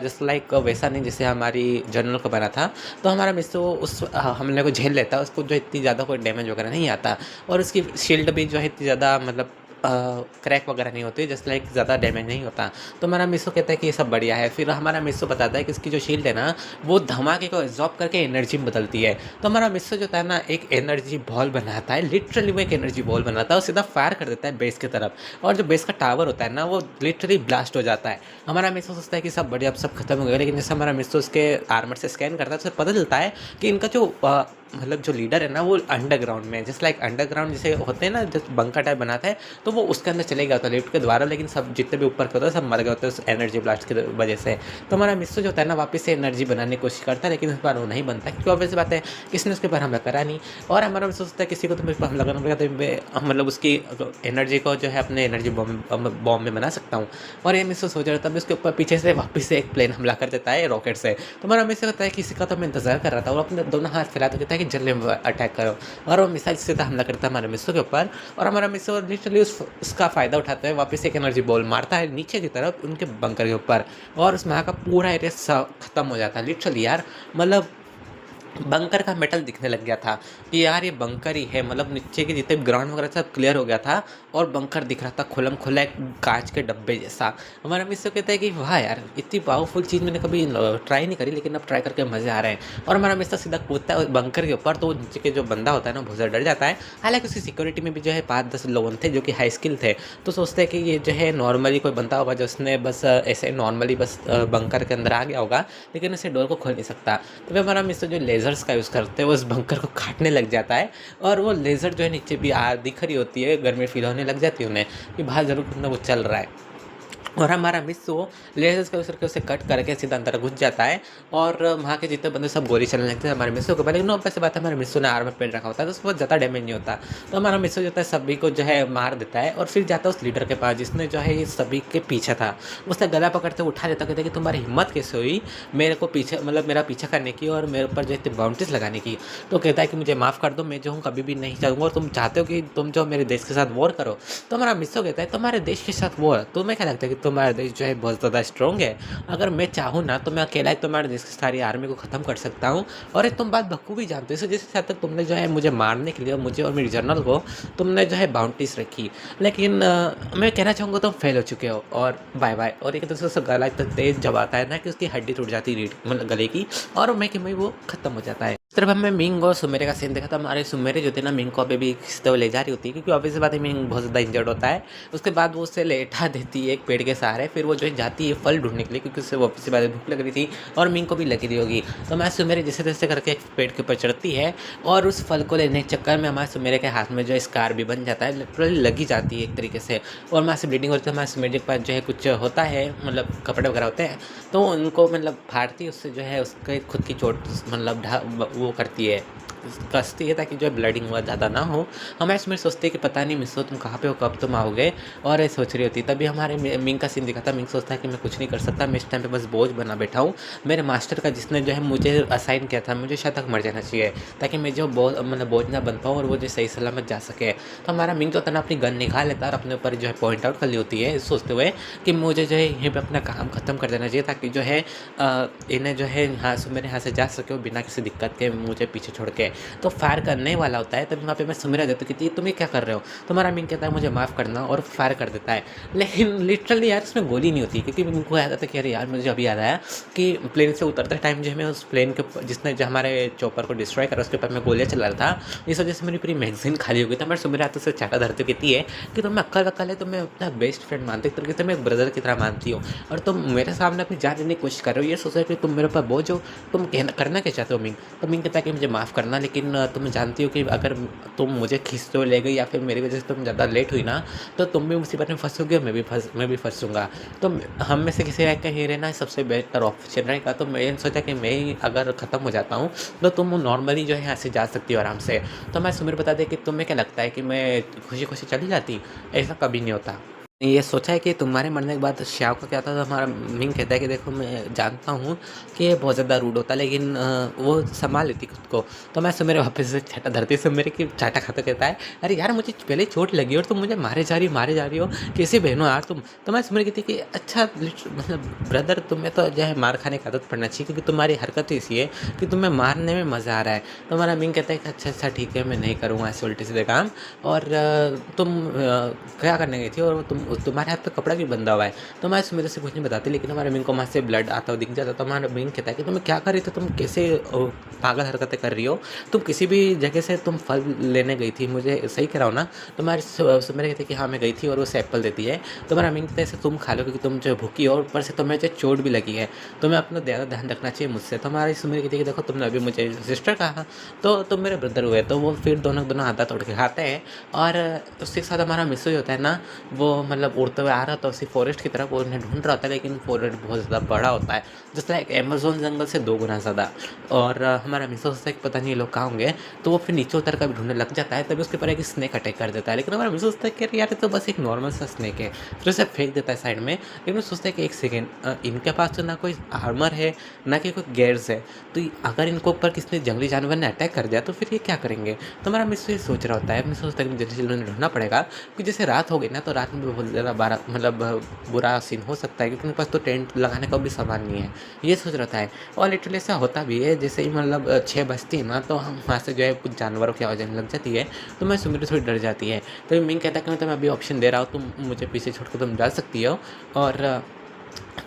जस्ट लाइक वैसा नहीं जैसे हमारी जनरल का बना था। तो हमारा मिस तो उस हमले को झेल लेता है, उसको जो इतनी ज़्यादा कोई डैमेज वगैरह नहीं आता, और उसकी शील्ड भी जो है इतनी ज़्यादा मतलब क्रैक वगैरह नहीं होती, जस्ट लाइक ज़्यादा डैमेज नहीं होता। तो हमारा मिस्सो कहता है कि ये सब बढ़िया है। फिर हमारा मिस्सो बताता है कि इसकी जो शील्ड है ना वो धमाके को एब्जॉर्ब करके एनर्जी में बदलती है। तो हमारा मिस्सो जो है ना एक एनर्जी बॉल बनाता है, लिटरली वो एक एनर्जी बॉल बनाता है और सीधा फायर कर देता है बेस की तरफ, और जो बेस का टावर होता है ना वो लिटरली ब्लास्ट हो जाता है। हमारा मिस्सो सोचता है कि सब बढ़िया अब सब खत्म हो गया, लेकिन जैसे हमारा मिस्सो उसके आर्मर से स्कैन करता है तो उसे पता चलता है कि इनका जो मतलब जो लीडर है ना वो अंडरग्राउंड में, जस्ट लाइक अंडरग्राउंड जैसे होते हैं ना जस्ट बंकर टाइप बनाता है, तो वो उसके अंदर चले गया होता है लिफ्ट के द्वारा, लेकिन सब जितने भी ऊपर के होते हैं सब मर गए होते हैं उस एनर्जी ब्लास्ट की वजह से। तो हमारा मिस्सो जो होता है ना वापस से एनर्जी बनाने की कोशिश करता है, लेकिन इस बार वो नहीं बनता क्योंकि ऑब्वियस बात है किसी ने उसके ऊपर हमला करा नहीं, और हमारा मिस्सो सोचता है किसी को तो मेरे पर हमला करना पड़ेगा, तो मतलब उसकी एनर्जी को जो है अपने एनर्जी बॉम्ब में बना सकता हूँ। और ये मिस्सो सोच रहा था, तभी उसके ऊपर पीछे से वापस से एक प्लेन हमला कर देता है रॉकेट से। तो हमारा मिस्सो कहता है किसी का तो मैं इंतजार कर रहा था, और अपने दोनों हाथ फैलाते कहता है कि जल्दी अटैक करो, और वो मिसाइल सीधा हमला करता है हमारे मिस्सो के ऊपर, और हमारा मिस्सो लिटरली उसका फ़ायदा उठाते हुए वापस एक एनर्जी बॉल मारता है नीचे की तरफ उनके बंकर के ऊपर, और उस वहाँ का पूरा एरिया खत्म हो जाता है लिटरली यार। मतलब बंकर का मेटल दिखने लग गया था कि यार ये बंकर ही है, मतलब नीचे के जितने ग्राउंड वगैरह सब क्लियर हो गया था और बंकर दिख रहा था खुलम खुला एक कांच के डब्बे जैसा। हमारा मिस्सो कहता है कि वाह यार इतनी पावरफुल चीज़ मैंने कभी ट्राई नहीं करी, लेकिन अब ट्राई करके मज़े आ रहे हैं। और हमारा मिस्सो सीधा कूदता है बंकर के ऊपर, तो नीचे के जो बंदा होता है ना बहुत ज़्यादा डर जाता है। हालांकि उसकी सिक्योरिटी में भी जो है 5-10 लोग थे जो कि हाई स्किल थे, तो सोचते हैं कि ये जो है नॉर्मली कोई बंदा होगा जो उसने बस ऐसे नॉर्मली बस बंकर के अंदर आ गया होगा, लेकिन उसे डोर को खोल नहीं सकता। तो फिर हमारा मिस्सो जो लेजर्स का यूज़ करते हैं वो उस बंकर को काटने लग जाता है, और वो लेज़र जो है नीचे भी दिख रही होती है, गर्मी फील होने लग जाती है उन्हें कि बाहर ज़रूर कुछ ना कुछ चल रहा है। और हमारा मित्सु लेज़र के उसके उसे कट करके सीधा अंदर घुस जाता है और वहाँ के जितने बंदे सब गोली चलने लगते हैं हमारे मित्सु के ऊपर। लेकिन वैसे बात है, हमारे मित्सु ने आर्मर पहन रखा होता है तो उसको बहुत ज़्यादा डैमेज नहीं होता। तो हमारा मित्सु जो होता है सभी को जो है मार देता है और फिर जाता है उस लीडर के पास जिसने जो है ये सभी के पीछे था। उसने गला पकड़ते उठा लेता, कहता है कि तुम्हारी हिम्मत कैसे हुई मेरे को पीछे मतलब मेरा पीछा करने की और मेरे ऊपर जो है बाउंड्रीज लगाने की। तो कहता है कि मुझे माफ़ कर दो, मैं जो हूँ कभी भी नहीं चाहूँगा और तुम चाहते हो कि तुम जो मेरे देश के साथ वॉर करो। तो हमारा मित्सु कहता है तुम्हारे देश के साथ वॉर, तुम्हें क्या लगता है कि तुम्हारा देश जो है बहुत ज़्यादा स्ट्रॉन्ग है? अगर मैं चाहूँ ना तो मैं अकेला ही तुम्हारे देश की सारी आर्मी को ख़त्म कर सकता हूँ। और एक तुम बात बखूबी जानते हो, इस वजह से शायद तक तुमने जो है मुझे मारने के लिए मुझे और मेरी जनरल को तुमने जो है बाउंड्रीज रखी। लेकिन मैं कहना चाहूँगा तुम फेल हो चुके हो और बाय बाय। और एक दूसरे से गला इतना तेज जबाता है ना कि उसकी हड्डी टूट जाती है रीढ़ मतलब गले की, और मैं कि मैं वो ख़त्म हो जाता है। इस तरफ हमें मिंग और सुमेरे का सीन देखा था। हमारे सुमेरे जो थे ना मिंग को अभी भी खींचते हुए ले जा रही होती है, क्योंकि ऑब्वियस बात है मिंग बहुत ज़्यादा इंजर्ड होता है। उसके बाद वो उसे लेटा देती है एक पेड़ के सहारे, फिर वो जो है जाती है फल ढूंढने के लिए, क्योंकि उससे ऑब्वियस बात है भूख लग रही थी और मिंग को भी लगी रही होगी। तो हमारे सुमेरे जैसे तैसे करके एक पेड़ के ऊपर चढ़ती है और उस फल को लेने के चक्कर में हमारे सुमेरे के हाथ में जो स्कार भी बन जाता है, लिटरली लगी जाती है एक तरीके से। और हमारे से ब्लीडिंग होती है। हमारे सुमेरे के पास जो है कुछ होता है मतलब कपड़े वगैरह होते हैं, तो उनको मतलब फाड़ती है, उससे जो है उसके खुद की चोट मतलब वो करती है, कसती है ताकि जो है ब्लडिंग हुआ ज़्यादा ना हो। हमारे इसमें सोचते हैं कि पता नहीं मिस्सो तुम कहाँ पे हो, कब तुम आओगे, और ये सोच रही होती। तभी हमारे मिंग का सीन दिखा था। मिंग सोचता है कि मैं कुछ नहीं कर सकता, मैं इस टाइम पे बस बोझ बना बैठा हूँ। मेरे मास्टर का जिसने जो है मुझे असाइन किया था, मुझे शायद तक मर जाना चाहिए ताकि मैं जो मतलब बोझ ना बन पाऊँ और वो जो सही सलामत जा सके। तो हमारा मिंग जो होता है ना अपनी गन निकाल लेता है और अपने ऊपर जो है पॉइंट आउट कर ली होती है, सोचते हुए कि मुझे जो है यहीं पर अपना काम ख़त्म कर देना चाहिए ताकि जो है इन्हें जो है यहाँ से मेरे यहाँ से जा सके बिना किसी दिक्कत के मुझे पीछे छोड़ के। तो फायर करने वाला होता है, तभी वहाँ पे मैं सुमेरा देता हूँ कि तुम ये क्या कर रहे हो। तो हमारा मिंग कहता है मुझे माफ़ करना और फायर कर देता है। लेकिन लिटरली यार उसमें गोली नहीं होती, क्योंकि मिंग को याद आता कि अरे यार मुझे अभी याद आया कि प्लेन से उतरते टाइम जो है मैं उस प्लेन के जिसने जो हमारे चॉपर को डिस्ट्रॉय करा उसके ऊपर मैं गोलियाँ चला रहा था, इस वजह से मेरी पूरी मैगजीन खाली हो गई। तो हमारे सुमेरा हाथों से चाटा धरते कहती है कि तुम्हें अक्ल वक्ल है, तुम्हें अपना बेस्ट फ्रेंड मानते एक तरीके से मैं ब्रदर की तरह मानती हूँ और तुम मेरे सामने अपनी जान देने की कोशिश कर रहे हो, ये सोच रहे हो कि तुम मेरे ऊपर बोझ हो, तुम करना क्या चाहते हो मिंग। तो मिंग कहता है कि मुझे माफ़ करना, लेकिन तुम जानती हो कि अगर तुम मुझे खींचते हुए ले गई या फिर मेरी वजह से तुम ज़्यादा लेट हुई ना तो तुम भी मुसीबत में फंसोगे और मैं भी फंसूंगा। तो हम में से किसी एक का ही रहना सबसे बेटर ऑप्शन रहेगा। तो मैं सोचा कि मैं ही अगर ख़त्म हो जाता हूँ तो तुम नॉर्मली जो है यहाँ से जा सकती हो आराम से। तो मैं सुमीर बता दे कि तुम्हें क्या लगता है कि मैं खुशी खुशी चली जाती? ऐसा कभी नहीं होता। ये सोचा है कि तुम्हारे मरने के बाद श्याव का क्या था। तो हमारा मिंग कहता है कि देखो मैं जानता हूँ कि ये बहुत ज़्यादा रूड होता है, लेकिन वो संभाल लेती खुद को। तो मैं सुमेरे वापस से चाटा धरती से मेरे की चाटा खाता कहता है अरे यार मुझे पहले चोट लगी और तुम मुझे मारे जा रही हो, कैसे बहनो यार तुम। तो मैं सुमेरे कहती कि अच्छा मतलब ब्रदर तुम्हें तो जो है मार खाने की आदत पड़ना चाहिए, क्योंकि तुम्हारी हरकत ऐसी है कि तुम्हें मारने में मज़ा आ रहा है। तो हमारा मिंग कहता है कि अच्छा ठीक है मैं नहीं करूँगा ऐसे उल्टे सीधे काम। और तुम क्या करने गई थी और तुम्हारे हाथ पे कपड़ा भी बंधा हुआ है। तो मैं सुमेरा से कुछ नहीं बताती, लेकिन हमारे मिंग को वहाँ से ब्लड आता हुआ दिख जाता। तो हमारा मिंग कहता है कि तुम्हें क्या कर रही थी, तुम कैसे पागल हरकतें कर रही हो, तुम किसी भी जगह से तुम फल लेने गई थी, मुझे सही कह रहा हो ना। तो हमारे सुमेरा कहते हैं कि हाँ मैं गई थी और वो एप्पल देती है। तो हमारा मिंग कहता है इसे तुम खा लो क्योंकि तुम जो भूखी हो और ऊपर से तुम्हें जो चोट भी लगी है, तुम्हें अपना ज़्यादा ध्यान रखना चाहिए मुझसे। तो हमारी सुमेरा कहती है कि देखो तुमने अभी मुझे सिस्टर कहा तो तुम मेरे ब्रदर हुए। तो वो फिर दोनों हाथ तोड़ के खाते हैं। और उसके साथ हमारा मिसो होता है ना, वो मतलब उड़ते हुए आ रहा था उसी फॉरेस्ट की तरफ, वो उन्हें ढूंढ रहा था, लेकिन फॉरेस्ट बहुत ज़्यादा बड़ा होता है जस्ट लाइक अमेज़न जंगल से 2 गुना ज़्यादा। और हमारा मिसो सोचता है कि पता नहीं ये लोग कहाँ होंगे, तो वो फिर नीचे उतर कर भी ढूंढने लग जाता है। तभी उसके ऊपर एक स्नेक अटैक कर देता है, लेकिन हमारा मिसो सोचता है कि यार ये तो बस एक नॉर्मल सा स्नेक है, फिर उसे फेंक देता है साइड में। लेकिन वो सोचता है कि एक सेकेंड इनके पास तो ना कोई आर्मर है ना कि कोई गेयर्स है, तो अगर इनको ऊपर किसी जंगली जानवर ने अटैक कर दिया तो फिर ये क्या करेंगे। तो हमारा मिसो ये सोच रहा होता है, मिसो सोचता है कि जल्दी जल्दी ढूंढना पड़ेगा, क्योंकि जैसे रात हो गई ना तो रात में बहुत ज़्यादा मतलब बुरा सीन हो सकता है, क्योंकि उनके पास तो टेंट लगाने का भी सामान नहीं है, ये सोच रहा है। और लिटरली ऐसा होता भी है, जैसे ही मतलब 6 बजती है ना तो हम वहाँ से जो है कुछ जानवरों की आवाज़ आने लग जाती है। तो मैं सुमेरा थोड़ी डर जाती है। तो मिंग कहता है कि मैं तुम्हें अभी ऑप्शन दे रहा हूँ, तुम मुझे पीछे छोड़ कर तुम जा सकती हो और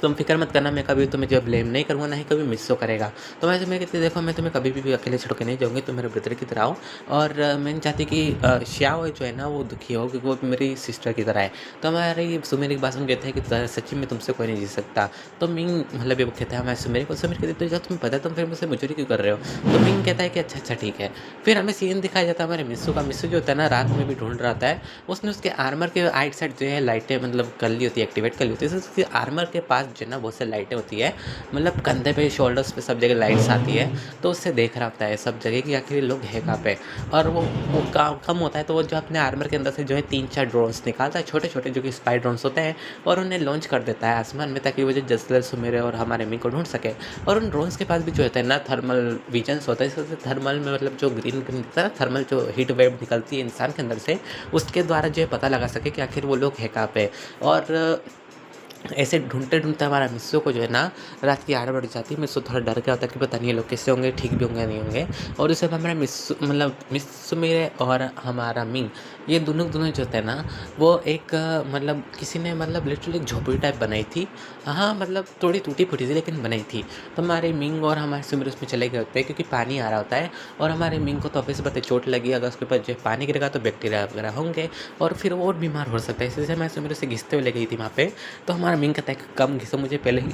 तुम फ़िक्र मत करना, मैं कभी तुम्हें जो ब्लेम नहीं करूँगा, ना ही कभी मिस करेगा। तो मैं तुम्हें कहती देखो, मैं तुम्हें कभी भी अकेले छोड़ के नहीं जाऊँगी, तुम मेरे ब्रदर की तरह हो। और मैं नहीं चाहती कि श्याओ जो है ना वो दुखी हो, क्योंकि वो मेरी सिस्टर की तरह है। तो हमारी सुमेर एक बात सुन कहते हैं कि सच्ची में तुमसे कोई नहीं जी सकता। तो मिंग मतलब ये वो कहता है हमारे सुमेर को, सुमेर कहती तो जब तुम्हें पता है तुम फिर मुझसे मजूरी क्यों कर रहे हो। तो मिंग कहता है कि अच्छा अच्छा ठीक है। फिर हमें सीन दिखाया जाता है हमारे मिस्सू का। मिस्सू जो होता है ना रात में भी ढूंढ रहा होता है, उसने उसके आर्मर के आइट साइड जो है लाइटें मतलब कर ली होती है, एक्टिवेट कर ली होती है। उसके आर्मर के पास जो है ना बहुत से लाइटें होती है, मतलब कंधे पे शोल्डर्स पे सब जगह लाइट्स आती है। तो उससे देख रहा होता है सब जगह कि आखिर ये लोग है कहाँ पे। और वो कम होता है तो वो जो अपने आर्मर के अंदर से जो है 3-4 ड्रोन्स निकालता है, छोटे छोटे जो कि स्पाई ड्रोन्स होते हैं, और उन्हें लॉन्च कर देता है आसमान में, ताकि वो जो जसलर सुमेर और हमारे मिंग को ढूंढ सके। और उन ड्रोन्स के पास भी जो होता है ना थर्मल विजन्स होता है, इससे थर्मल में मतलब जो ग्रीन ग्रीन दिखता है ना, थर्मल जो हीट वेव निकलती है इंसान के अंदर से, उसके द्वारा जो है पता लगा सके कि आखिर वो लोग है कहाँ पे। और ऐसे ढूँढते ढूँढते हमारा मिस्सू को जो है ना रात की 8 बज जाती है। मिस्सू थोड़ा डर गया होता है कि पता नहीं ये लोग कैसे होंगे, ठीक भी होंगे या नहीं होंगे। और उस समय हमारा मिस्सू मतलब मिस्सू मेरे और हमारा मिंग, ये दोनों जो होते हैं ना वो एक मतलब किसी ने मतलब लिटरली एक झोपड़ी टाइप बनाई थी। हाँ मतलब थोड़ी टूटी फूटी थी लेकिन बनाई थी। तो हमारे मिंग और हमारे सुमिर उसमें चले गए होते हैं, क्योंकि पानी आ रहा होता है। और हमारे मिंग को तो ऑब्वियस बात है चोट लगी, अगर उसके ऊपर जो है पानी गिरेगा तो बैक्टीरिया वगैरह होंगे और फिर वो और बीमार हो सकता है। इसलिए मैं सुमिर से घिसते हुए ले गई थी वहाँ पे। तो हमारा मिंग कहता है कि कम घिसो, मुझे पहले ही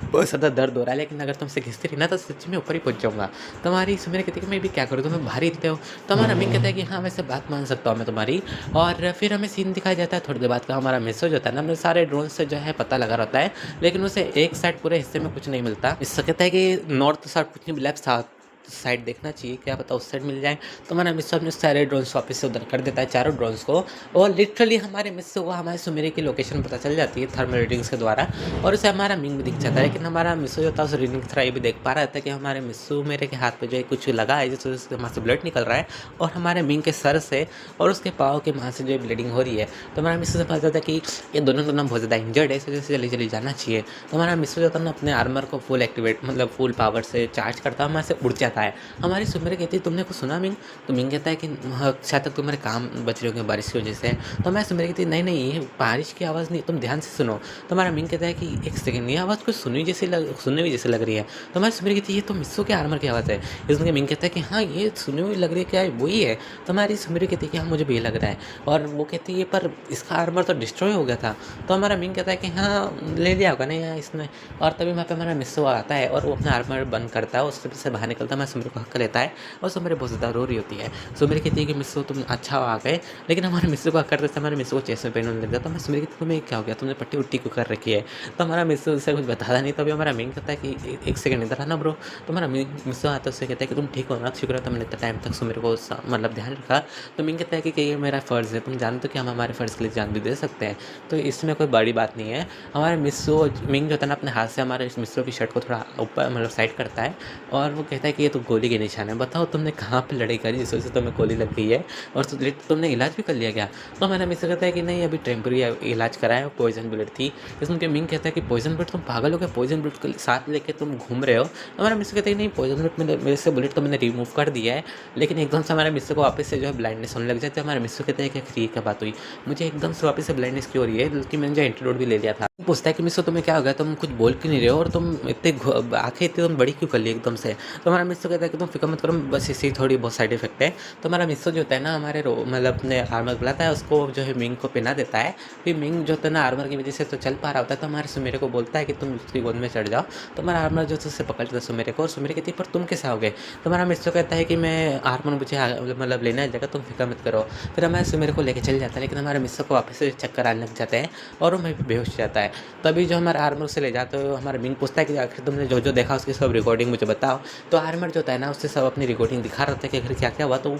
बहुत ज़्यादा दर्द हो रहा है, लेकिन अगर तुमसे घिसती रही ना तो सच में ऊपर ही पहुंच जाऊंगा। तो हमारी सुमेर कहती है कि मैं भी क्या करूँ, तुम्हें भारी इतने हो। तो हमारा मिंग कहता है कि हाँ वैसे बात मान सकता हूँ मैं तुम्हारी। और फिर हमें सीन दिखाया जाता है थोड़ी देर बाद का, हमारा मिस्सो जो होता है ना, हमें सारे ड्रोन से जो है पता लगा रहता है, लेकिन उसे एक साइड पूरे हिस्से में कुछ नहीं मिलता। इससे कहता है कि नॉर्थ साइड कुछ नहीं, लेफ्ट साउथ साइड देखना चाहिए, क्या पता उस साइड मिल जाए। तो हमारा मिस्सो अपने सारे ड्रोन्स वापस से उधर कर देता है, चारों ड्रोन्स को। और लिटरली हमारे मिस्सो को हमारे सुमेरे की लोकेशन पता चल जाती है थर्मल रीडिंग्स के द्वारा, और उसे हमारा मिंग भी दिख जाता है। लेकिन हमारा मिस्सो जो था उस रीडिंग की तरह ये भी देख पा रहा था कि हमारे मिस्सो मेरे के हाथ पे जो है कुछ लगा है, जिससे हमारे से ब्लड निकल रहा है, और हमारे मिंग के सर से और उसके पाँव के वहाँ से जो है ब्लीडिंग हो रही है। तो हमारा मिस्सो से पता चलता है कि ये दोनों बहुत ज़्यादा इंजर्ड है, इस वजह से जल्दी जल्दी जाना चाहिए। तो हमारा मिस्सो जो था ना अपने आर्मर को फुल एक्टिवेट मतलब फुल पावर से चार्ज करता है, हमारे से उड़ जाता है। हमारी सुमेर कहती है तुमने कुछ सुना मिंग। तो मिंग कहता है कि हाँ शायद तक तुम्हारे काम बच रहे होंगे बारिश की वजह से। तो हमारी सुमेर कहती है नहीं नहीं ये बारिश की आवाज़ नहीं, तुम ध्यान से सुनो। तो हमारा मिंग कहता है कि एक सेकंड, ये आवाज़ कुछ सुनने हुई जैसे लग रही है। तो हमारी सुमेर कहती है ये तो मिस्सो के आर्मर की आवाज़ है। इसमें मिंग कहता है कि हाँ ये सुनी हुई लग रही है, क्या है वही है। तो हमारी सुमेर कहती है कि हाँ मुझे भी ये लग रहा है। और वो कहती है पर इसका आर्मर तो डिस्ट्रॉय हो गया था। तो हमारा मिंग कहता है कि हाँ ले लिया होगा ना यार इसने। और तभी वहाँ पे हमारा मिस्सो आता है और वो अपना आर्मर बंद करता है, उससे से बाहर निकलता है, हमारे सुमेर को हक लेता है। और सुमेर बहुत ज़्यादा रो रही होती है। सुमेर कहती है कि मिस्सो तुम अच्छा आ गए, लेकिन हमारे मिस्सो को हक करते हमारे मिस्सो को चेस्ट में पेन होने लग जाता है। हमारे सुमेर कहती है तुम्हें क्या हो गया, तुमने पट्टी उट्टी क्यों कर रखी है। तो हमारा मिस्सो उससे कुछ बताता नहीं। तभी हमारा मिंग कहता है कि एक सेकंड इधर आना ब्रो। तो हमारा मिस्सो आता है, उससे कहता है कि तुम ठीक हो ना, शुक्र है तुमने इतना टाइम तक सुमेर को मतलब ध्यान रखा। तो मिंग कहता है कि ये मेरा फ़र्ज़ है, तुम जानते हो कि हम हमारे फ़र्ज़ के लिए जान भी दे सकते हैं, तो इसमें कोई बड़ी बात नहीं है। हमारे मिस्सो मिंग जो होता है ना अपने हाथ से हमारे मिस्सो की शर्ट को थोड़ा ऊपर मतलब साइड करता है, और वो कहता है कि ये तो गोली के निशान है, बताओ तुमने कहाँ पे लड़ाई करी जिस वजह से तुम्हें गोली लग गई है, और तुमने इलाज भी कर लिया क्या। तो हमारा मिस्सो कहता है कि नहीं अभी टेम्पररी इलाज कराया, पॉइजन बुलेट थी। इसमें के मिंग कहता है कि पॉइजन बुलेट, तुम पागल हो गया, पॉइजन बुलेट को साथ लेके तुम घूम रहे हो। हमारा मिस्सो कहता है नहीं पॉइजन बुलेट मेरे से बुलेट तो मैंने रिमूव कर दिया है। लेकिन एकदम से हमारे मिस्सो को वापस से जो है ब्लाइंडनेस होने लग जाती है। हमारे मिस्सो कहते हैं कि फ्री क्या बात हुई, मुझे एकदम से वापस से ब्लाइंडनेस क्यों हो रही है, बल्कि मैंने जो एंटीडोट भी ले लिया था। पूछता है कि मिस्सो तुम्हें क्या हो गया, तुम कुछ बोल क्यों नहीं रहे हो, और तुम इतने आंखें इतनी तुम बड़ी क्यों कर ली एकदम से। तो हमारा मिस्सो कहता है कि तुम फिक्र मत करो, बस इससे थोड़ी बहुत साइड इफेक्ट है। तो हमारा मिस्सो जो होता है ना हमारे मतलब अपने आर्मर बुलाता है, उसको जो है मिंग को पहना देता है। फिर मिंग जो होता है ना आर्मर की वजह से तो चल पा रहा होता है, तो हमारे सुमेरे को बोलता है कि तुम उसकी गोद में चढ़ जाओ। तो हमारा आर्मर जो है उससे पकड़ लेता है सुमेरे को, और सुमेरे कहती है पर तुम कैसे आओगे। तो हमारा मिस्सो कहता है कि मैं आर्मर मुझे मतलब लेने आ जाएगा, तुम फिक्र मत करो। फिर हमारे सुमेरे को लेके चल जाता है, लेकिन हमारे मिस्सो को वापस से चक्कर आने लग जाते हैं और वो वहीं पे बेहोश हो जाता है। तभी जो हमारा आर्मर से ले जाते हो, हमारा मिंग पूछता है कि आखिर तुमने जो जो देखा उसकी सब रिकॉर्डिंग मुझे बताओ। तो आर्मर जो होता है ना उससे सब अपनी रिकॉर्डिंग दिखा रहा था कि आखिर क्या क्या हुआ। तो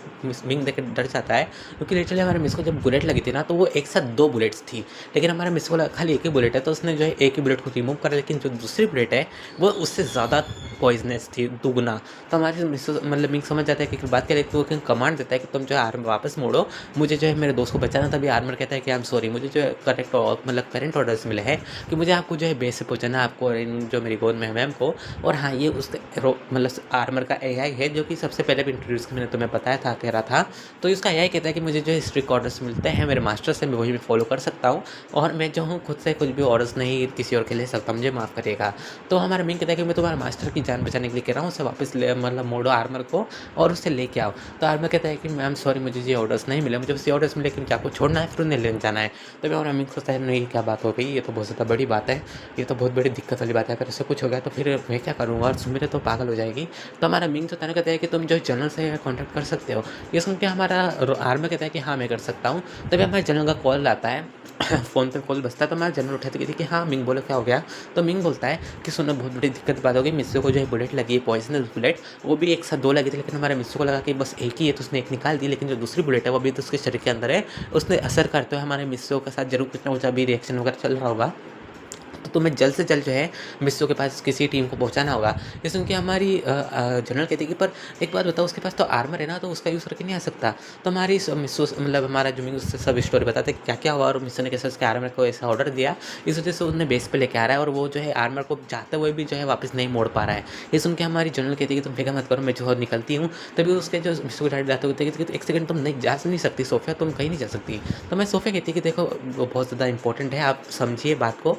मिंग देख के डर जाता है, क्योंकि लिटरली हमारे मिस को जब बुलेट लगी थी ना तो वो एक साथ 2 बुलेट्स थी, लेकिन हमारे मिस को खाली एक ही बुलेट है। तो उसने जो है एक ही बुलेट को रिमूव करा, लेकिन जो दूसरी बुलेट है वो उससे ज़्यादा पॉइजनस थी, दुगना। तो हमारे मिस मतलब मिंग समझ जाता है कि बात करें, तो कमांड देता है कि तुम जो है आर्मर वापस मोड़ो, मुझे जो है मेरे दोस्त को बचाना। तभी आर्मर कहता है कि आई एम सॉरी, मुझे जो है करेक्ट मतलब करेंट ऑर्डर्स मिले हैं कि मुझे आपको जो है बेस से पहुँचाना है, आपको और इन जो मेरी गोद में है मैम को। और हाँ, ये उस मतलब आर्मर का एआई है जो कि सबसे पहले भी इंट्रोड्यूस मैंने तुम्हें बताया था, कह रहा था। तो इसका एआई कहता है कि मुझे जो स्ट्रिक्ट ऑर्डर्स मिलते हैं मेरे मास्टर से, मैं वही मैं फॉलो कर सकता हूँ, और मैं जो हूँ खुद से कुछ भी ऑर्डर्स नहीं किसी और के ले सकता, मुझे माफ़ करिएगा। तो हमारा मिंग कहता है कि मैं तुम्हारे मास्टर की जान बचाने के लिए कह रहा हूँ, उसे वापस ले मतलब मोड़ो आर्मर को और उससे लेके आओ। तो आर्मर कहता है कि मैम सॉरी, मुझे ये ऑर्डर्स नहीं मिले, मुझे बस ये ऑर्डर्स मिले कि क्या आपको छोड़ना है फिर उन्हें लेने जाना है। तो मैं हमारा मिंग सोचता है नहीं, क्या बात हो गई, ये तो बहुत ज़्यादा बड़ी बात है, ये तो बहुत बड़ी दिक्कत वाली बात है, अगर ऐसे कुछ हो गया तो फिर मैं क्या करूँगा, और सुमिर तो पागल हो जाएगी। तो हमारा मिंग तो कहता है कि तुम जो जनरल से कॉन्टैक्ट कर सकते हो। ये सुन के हमारा आर्मर कहता है कि हाँ मैं कर सकता हूँ। तभी हमारे जनरल का कॉल आता है फ़ोन पे कॉल बजता है, तो हमारा जनरल उठाते कहती कि हाँ मिंग बोलो क्या हो गया। तो मिंग बोलता है कि सुनो बहुत बड़ी दिक्कत बात हो गई, मिस्सू को जो है बुलेट लगी है, पॉइजनस बुलेट, वो भी एक साथ 2 लगी थी, लेकिन हमारे मिस्सू को लगा कि बस एक ही है तो उसने एक निकाल दी, लेकिन जो दूसरी बुलेट है वो अभी तो उसके शरीर के अंदर है, उसने असर करते हुए हमारे मिस्सू के साथ जरूर कुछ ना कुछ अभी रिएक्शन वगैरह चल रहा होगा। तो तुम्हें जल्द से जल्द जो है मिस्सू के पास किसी टीम को पहुंचाना होगा। ये सुन के हमारी जनरल कहती है कि पर एक बात बताओ, उसके पास तो आर्मर है ना, तो उसका यूज़ करके नहीं आ सकता। तो हमारी मिस्सू मतलब हमारा जो उससे सब स्टोरी बताते हैं क्या क्या हुआ, और मिस्सू ने कैसे उसके आर्मर को ऐसा ऑर्डर दिया, इस वजह से उन्हें बेस पे लेके आ रहा है, और वो जो है आर्मर को जाते हुए भी जो है वापस नहीं मोड़ पा रहा है। ये सुन के हमारी जनरल कहती है कि तुम फिक्र मत करो, मैं जो निकलती हूँ। तभी उसके जो मिस्सू के डैडी जाते होते हैं कि एक सेकंड तुम नहीं जा नहीं सकती सोफिया, तुम कहीं नहीं जा सकती। तो मैं सोफिया कहती है कि देखो वो बहुत ज़्यादा इंपॉर्टेंट है, आप समझिए बात को।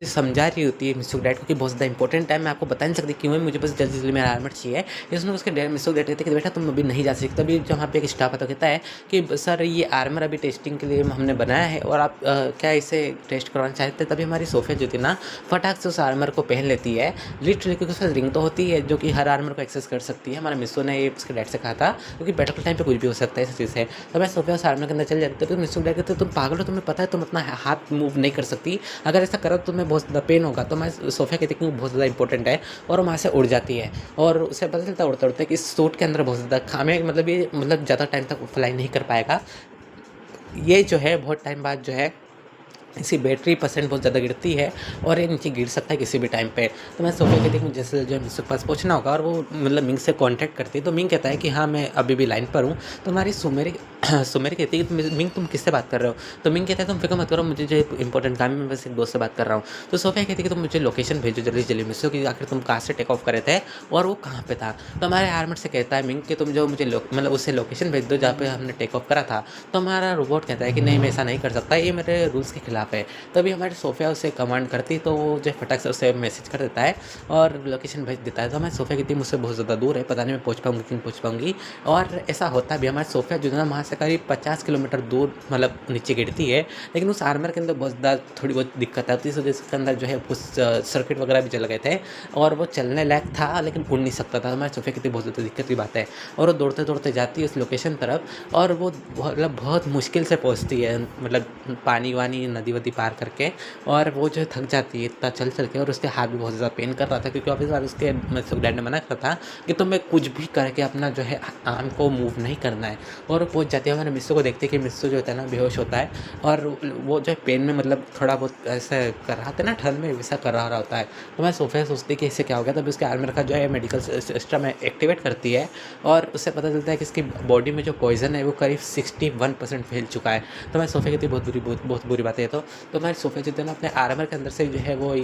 समझा रही होती है मिस्सू डैड को कि बहुत ज़्यादा इंपॉर्टेंट है, मैं आपको बता नहीं सकती क्यों है, मुझे बस जल्दी जल्दी मेरा आर्मर चाहिए। इसमें उसके डैड मिस्सू डैड कहते हैं कि बेटा तुम अभी नहीं जा सकते। तभी जहाँ पे एक स्टाफ आता कहता है कि सर ये आर्मर अभी टेस्टिंग के लिए हमने बनाया है, और आप क्या इसे टेस्ट करवाना चाहते हैं। तभी हमारी सोफिया जो थी ना फटाक से उस आर्मर को पहन लेती है लिटरली, क्योंकि उसका रिंग तो होती है जो कि हर आर्मर को एक्सेस कर सकती है। हमारे मिस्सू ने ये उसके डैड से कहा था, क्योंकि बैटल के टाइम पे कुछ भी हो सकता है ऐसी चीज़ है। तो मैं सोफिया उस आर्मर के अंदर चल जाती है। तो मिस्सू डैड कहते तुम पागल हो, तुम्हें पता है तुम अपना हाथ मूव नहीं कर सकती, अगर ऐसा करो तो तुम्हें बहुत ज़्यादा पेन होगा। तो मैं सोफिया कहती हूँ बहुत ज़्यादा इंपॉर्टेंट है, और वहाँ से उड़ जाती है, और उसे पता चलता उड़ते उड़ते कि इस सूट के अंदर बहुत ज़्यादा खामे, मतलब ये मतलब ज़्यादा टाइम तक फ्लाई नहीं कर पाएगा। ये जो है बहुत टाइम बाद जो है इसकी बैटरी परसेंट बहुत ज़्यादा गिरती है, और ये नीचे गिर सकता है किसी भी टाइम पे। तो मैं सोफिया कहती हूँ जैसे जो है मिस्सू के पास पहुँचना होगा, और वो मतलब मिंग से कांटेक्ट करती है। तो मिंग कहता है कि हाँ मैं अभी भी लाइन पर हूँ। तो हमारी सुमेरी सुमेरी कहती है कि मिंग तुम किससे बात कर रहे हो। तो मिंग कहता है तुम फिक्र मत करो, मुझे जो इंपॉर्टेंट काम है, मैं बस एक दोस्त से बात कर रहा हूँ। तो सोफिया कहती है कि तुम मुझे लोकेशन भेजो जल्दी जल्दी मिस्सू की, आखिर तुम कहाँ से टेक ऑफ करे थे और वो कहाँ पे था। तो हमारे आर्मर से कहता है मिंग कि तुम जो मुझे मतलब उससे लोकेशन भेज दो जहाँ पे हमने टेक ऑफ करा था। तो हमारा रोबोट कहता है कि नहीं मैं ऐसा नहीं कर सकता, ये मेरे रूल्स के खिलाफ है। तभी हमारे सोफिया उसे कमांड करती, तो वो जो फटाक से उसे मैसेज कर देता है और लोकेशन भेज देता है। तो हमारे सोफिया की टीम मुझसे बहुत ज़्यादा दूर है, पता नहीं मैं पहुँच पाऊँगी कि नहीं पहुँच पाऊँगी। और ऐसा होता भी, हमारे सोफिया जो है ना वहाँ से करीब 50 किलोमीटर दूर मतलब नीचे गिरती है, लेकिन उस आर्मर के अंदर बहुत ज़्यादा थोड़ी बहुत दिक्कत आती है, इस वजह से इसके अंदर जो है कुछ सर्किट वगैरह भी जल गए थे, और वो चलने लायक था लेकिन उड़ नहीं सकता था। हमारे सोफिया की बहुत ज़्यादा दिक्कत की बात है, और वो दौड़ते दौड़ते जाती है उस लोकेशन तरफ, और वो मतलब बहुत मुश्किल से पहुँचती है, मतलब पानी वानी नदी वदी पार करके, और वो जो थक जाती है इतना चल चल के, और उसके हाथ भी बहुत ज़्यादा पेन कर रहा था, क्योंकि ऑफिस वाले उसके मतलब डैड ने मना करा था कि तुम्हें कुछ भी करके अपना जो है आर्म को मूव नहीं करना है। और वो पहुँच जाती है, हमारे मिस्सू को देखते कि मिस्सू जो होता है ना बेहोश होता है, और वो जो है पेन में मतलब थोड़ा बहुत ऐसे कर रहा था ना ठंड में वैसा कर रहा होता है। तो मैं सोफिया सोचती कि इससे क्या हो गया, तभी उसके आर्मर का जो है मेडिकल सिस्टम एक्टिवेट करती है, और उससे पता चलता है कि इसकी बॉडी में जो पॉइजन है वो करीब 61% फैल चुका है। तो मैं सोफिया कहती बहुत बुरी बात है। तो मैं सोफिया जो है ना अपने आर्मर के अंदर से जो है वो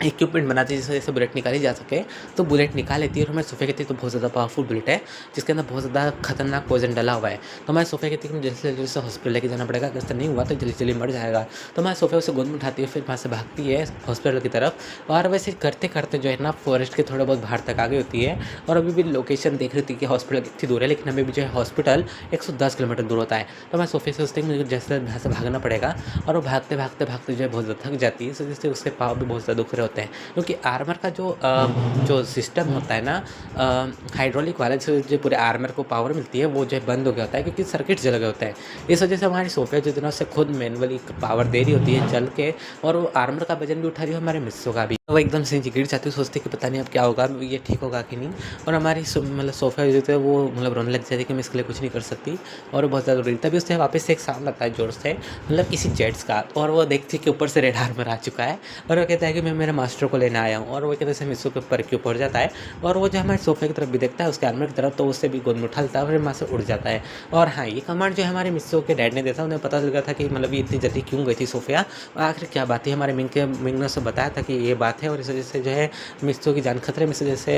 इक्विपमेंट बनाती है जिससे जैसे बुलेट निकाली जा सके, तो बुलेट निकाल लेती है। और मैं सोफिया कहती है तो बहुत ज़्यादा पावरफुल बुलेट है जिसके अंदर बहुत ज़्यादा खतरनाक पॉइजन डला हुआ है। तो मैं सोफिया कहती है कि जल्दी जल्दी से हॉस्पिटल लेके जाना पड़ेगा, अगर नहीं हुआ तो जल्दी जल्दी मर जाएगा। तो मैं सोफिया उसे गोद में उठाती है, फिर वहाँ से भागती है हॉस्पिटल की तरफ, और वैसे करते करते जो है ना फॉरेस्ट के थोड़ा बहुत बाहर तक आ गई होती है, और अभी भी लोकेशन देख रही थी कि हॉस्पिटल कितनी दूर है, लेकिन अभी भी जो है हॉस्पिटल 110 किलोमीटर दूर होता है। तो मैं सोफिया से सोचती हूँ मुझे जैसे यहाँ से भागना पड़ेगा, और वो भागते भागते भागते जो है बहुत ज़्यादा थक जाती है, इस वजह से उसके पाँव भी बहुत ज़्यादा दुख रहे होते हैं, क्योंकि आर्मर का जो सिस्टम होता है ना हाइड्रोलिक वाला, जो पूरे आर्मर को पावर मिलती है वो जो है बंद हो गया होता है, क्योंकि सर्किट जल गए होते हैं। इस वजह से हमारी सोफिया जो है ना उससे खुद मैनुअली पावर दे रही होती है चल के, और वो आर्मर का वजन भी उठा रही है हमारे मिस्सू का भी। वो एकदम से नीचे गिर जाती है, सोचती है कि पता नहीं अब क्या होगा, ये ठीक होगा कि नहीं। और हमारी मतलब सोफ़ा जो है वो मतलब रोने लग जाती है कि मैं इसके लिए कुछ नहीं कर सकती, और वो बहुत ज़्यादा रोती है। तभी उससे वापस से एक साउंड आता है ज़ोर से, मतलब किसी जेट्स का, और वो देखती है कि ऊपर से रेड आर्मर आ चुका है, और वो कहता है कि मैं मेरे मास्टर को लेने आया हूँ, और वो कहते से मिस्सू के ऊपर के ऊपर जाता है, और वो जो हमारे सोफ़े की तरफ भी देखता है, उसके आर्मर की तरफ, तो उससे भी गोद में उठा लेता है और वहाँ से उड़ जाता है। और हाँ, ये कमांड जो है हमारे मिस्सू के डैड ने दिया था, उन्हें पता चल गया था कि मतलब ये इतनी जल्दी क्यों गई थी सोफ़िया, और आखिर क्या बात है। हमारे मिंग ने उसे बताया था कि ये बात है, और इस वजह से जो है मिस्सू की जान खतरे में, इस वजह से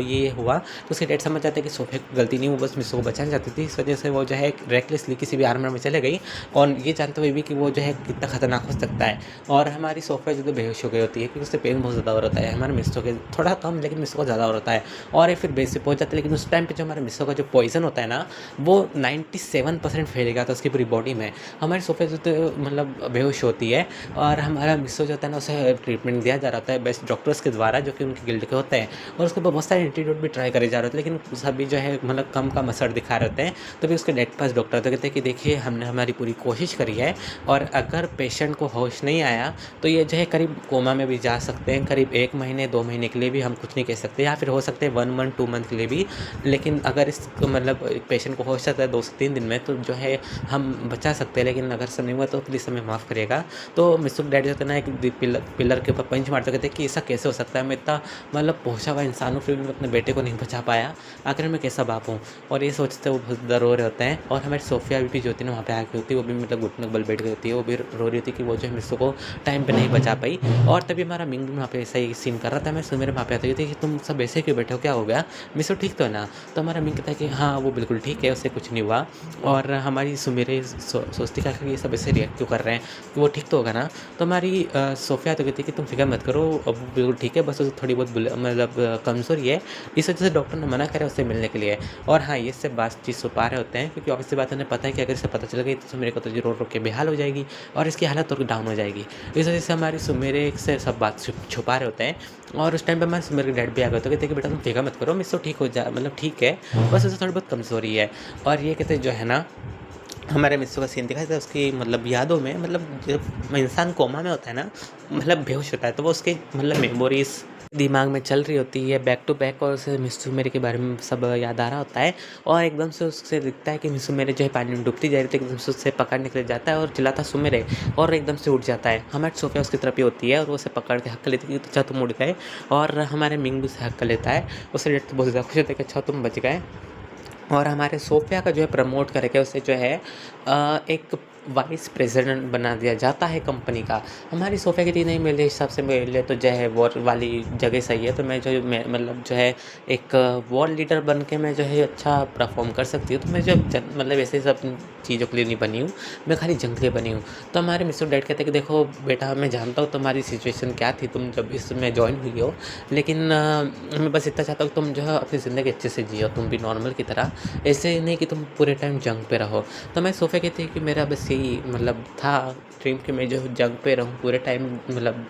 ये हुआ। तो उसके डैड समझ जाते हैं कि सोफ़े की गलती नहीं, वो बस मिस्सू को बचाना चाहती थी, इस वजह से वो जो है रेकलेसली किसी भी आर्मर में चले गई, और ये जानते हुए भी कि वो जो है कितना खतरनाक हो सकता है। और हमारी सोफ़िया जो बेहोश हो गई होती है, क्योंकि उससे पेन बहुत ज़्यादा हो रहा है, हमारे मिस्सू के थोड़ा कम, लेकिन मिस्सू को ज़्यादा हो रहा है, और ये फिर बेस से पहुँच जाता है। लेकिन उस टाइम पे जो हमारे मिस्सू का जो पॉइजन होता है ना, वो 97% फैल गया था उसकी पूरी बॉडी में। हमारी सोफ़िया जो तो मतलब बेहोश होती है, और हमारा मिस्सू जो होता है ना, उसे ट्रीटमेंट दिया जा रहा होता है बेस्ट डॉक्टर्स के द्वारा, जो कि उनके गिल्ड के होते हैं, और उसके ऊपर बहुत सारे एंटीडोट भी ट्राई करे जा रहे होते हैं, लेकिन सभी जो है मतलब कम असर दिखा रहे होते हैं। तो भी उसके डेड पास डॉक्टर तो कहते हैं कि देखिए हमने हमारी पूरी कोशिश करी है, और अगर पेशेंट को होश नहीं आया तो ये जो है करीब कोमा में भी जा सकते हैं, करीब 1 महीने 2 महीने के लिए भी हम कुछ नहीं कह सकते, या फिर हो सकते हैं 1 मंथ 2 मंथ के लिए भी। लेकिन अगर इस मतलब पेशेंट को होश आता है 2 से 3 दिन में, तो जो है हम बचा सकते हैं, लेकिन अगर सब नहीं हुआ तो प्लीज़ हमें माफ़ करिएगा। तो मिस्सू डैडी जो होता है ना, एक पिलर के ऊपर पंच मारते कहते हैं कि ऐसा कैसे हो सकता है, मैं इतना मतलब पहुँचा हुआ इंसान हूँ, फिर भी मैं अपने बेटे को नहीं बचा पाया, आखिर मैं कैसा बाप हूँ। और ये सोचते वो बहुत ज़्यादा रो रहे होते हैं, और हमारी सोफ़िया भी जो होती है ना वहाँ पे आके होती है, वो भी मतलब घुटनों के बल बैठ गई होती है, वो भी रो रही थी कि वो जो है मिस्सू को टाइम पे नहीं बचा पाई। और तभी हमारा मिंग भी वहाँ पे ऐसा ही सीन कर रहा था, मैं सुमेर वहाँ पे आती थी कि तुम सब ऐसे क्यों बैठे हो, क्या हो गया, मिस्सू ठीक तो है ना। तो हमारा मिंग कहता है कि हाँ वो बिल्कुल ठीक है, उससे कुछ नहीं हुआ। और हमारी सुमेरे सोचती क्या कि ये सब ऐसे रिएक्ट क्यों कर रहे हैं, कि वो ठीक तो होगा ना। तो हमारी सोफ़िया तो कहती है कि तुम फिक्र मत करो, अब वो बिल्कुल ठीक है, बस उसे थोड़ी बहुत मतलब कमज़ोरी है, इस वजह से डॉक्टर ने मना करा उससे मिलने के लिए। और हाँ, ये सब बातचीत छुपा रहे होते हैं, क्योंकि ऑब्वियस सी बात है, उन्हें पता है कि अगर इसे पता चल गई तो मेरे को तो रो रो के बेहाल हो जाएगी, और इसकी हालत और डाउन हो जाएगी। इस वजह से हमारी सुमेरे से सब बात छुपा रहे होते हैं। और उस टाइम पे हमारे सुमेर के डैड भी आ गए, तो कहते हैं कि बेटा तुम फिक्र मत करो, मिस तो ठीक हो जा, मतलब ठीक है, बस उसे थोड़ी बहुत कमज़ोरी है। और ये कहते जो है ना, हमारे मिस्सू का सीन दिखाया था उसकी मतलब यादों में, मतलब जब इंसान कोमा में होता है ना, मतलब बेहोश होता है, तो वो उसकी मतलब मेमोरीज दिमाग में चल रही होती है बैक टू बैक, और उसे मिस्सू मेरे के बारे में सब याद आ रहा होता है। और एकदम से उससे दिखता है कि मिस्सू मेरे जो है पानी में डूबती जा रही थी, एकदम से उससे पकड़ निकल जाता है और चिल्लाता सुमेरे, और एकदम से उठ जाता है। हमारी सोफ़िया उसकी तरफ ही होती है, और वो उसे पकड़ के हक कर लेती है कि अच्छा तुम उड़ गए, और हमारे मिंग भी उसे हक कर लेता है। उससे डेट तो बहुत ज़्यादा खुश होता है कि अच्छा तुम बच गए। और हमारे सोफ़िया का जो है प्रमोट करके उसे जो है एक वाइस प्रेसिडेंट बना दिया जाता है कंपनी का। हमारी सोफ़िया की थी नहीं, मेरे हिसाब से मेरे लिए तो जो है वॉर वाली जगह सही है, तो मैं जो मैं मतलब जो है एक वॉर लीडर बन के मैं जो है अच्छा परफॉर्म कर सकती हूँ। तो मैं जो मतलब ऐसे सब चीज़ों के लिए नहीं बनी हूँ, मैं खाली जंग के लिए बनी हूँ। तो हमारे मिस्टर डैड कहते हैं कि देखो बेटा, मैं जानता हूँ तुम्हारी सिचुएशन क्या थी, तुम जब इसमें ज्वाइन हुई हो, लेकिन मैं बस इतना चाहता हूँ कि तुम जो है अपनी ज़िंदगी अच्छे से जियो, तुम भी नॉर्मल की तरह, ऐसे नहीं कि तुम पूरे टाइम जंग पे रहो। तो मैं सोफ़िया कहती है कि मेरा बस यही मतलब था ड्रीम कि मैं जो जंग पे रहूँ पूरे टाइम, मतलब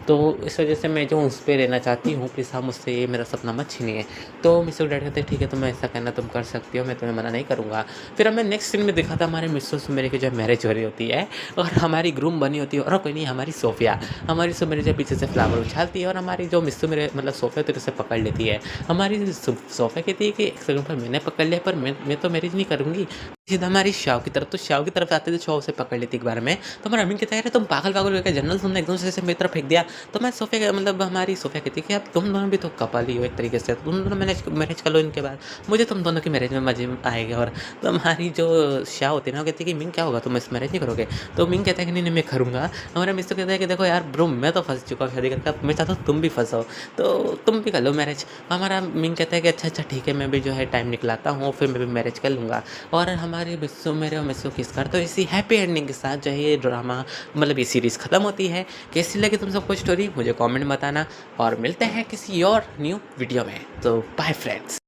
तो इस वजह से मैं जो उस पे रहना चाहती हूँ, प्लीज़ आप मुझसे ये मेरा सपना मत छीनिए। तो मिस्टर डैड कहते हैं ठीक है, तुम ऐसा कहना तुम कर सकती हो, मैं तुम्हें मना नहीं करूँगा। फिर हमें नेक्स्ट सीन में दिखा था हमारे मिस्टर सुमेरे की जो मैरिज हो रही होती है, और हमारी ग्रूम बनी होती है, और कोई नहीं हमारी सोफ़िया। हमारी सुमेरे जो पीछे से फ्लावर उछालती है, और हमारी जो मिस्टर मेरे मतलब सोफ़िया तो उसे पकड़ लेती है। हमारी सोफ़िया कहती है कि एक सेकंड पर मैंने पकड़ लिया, पर मैं तो मैरिज नहीं करूँगी। सीधा हमारी शाव की तरफ, तो शाव की तरफ आते थे, शाव उसे पकड़ लेती एक बार में। तो हमारा अमीन कहता है अरे तुम पागल करके जनरल तुमने एकदम से मेरी तरफ फेंक दिया। तो मैं सोफ़िया मतलब हमारी सोफ़िया कहती है कि अब तुम दोनों भी तो कपल ही हो एक तरीके से, तुम दोनों मैनेज कर लो इनके बाद, मुझे तुम दोनों की मैरिज में मजे आएगा। और तो हमारी जो शाह होती है ना, वो कहती है कि मिंग क्या होगा, तुम इस मैरिज नहीं करोगे। तो मिंग कहता है कि नहीं मैं करूँगा। हमारा मिस्टर कहता है कि देखो यार ब्रो, मैं तो फंस चुका हूँ शादी करके, मैं चाहता हूँ तुम भी फंसो, तो तुम भी कर लो मैरिज। हमारा मिंग कहता है कि अच्छा ठीक है, मैं भी जो है टाइम निकलाता हूँ, फिर मैं भी मैरिज कर लूँगा। और हमारे मिस्सू मेरे और मिस्सू किस कर, तो इसी हैप्पी एंडिंग के साथ जो है ये ड्रामा मतलब ये सीरीज़ ख़त्म होती है। कैसी लगी तुम सबको स्टोरी मुझे कमेंट में बताना, और मिलते हैं किसी और न्यू वीडियो में। तो बाय फ्रेंड्स।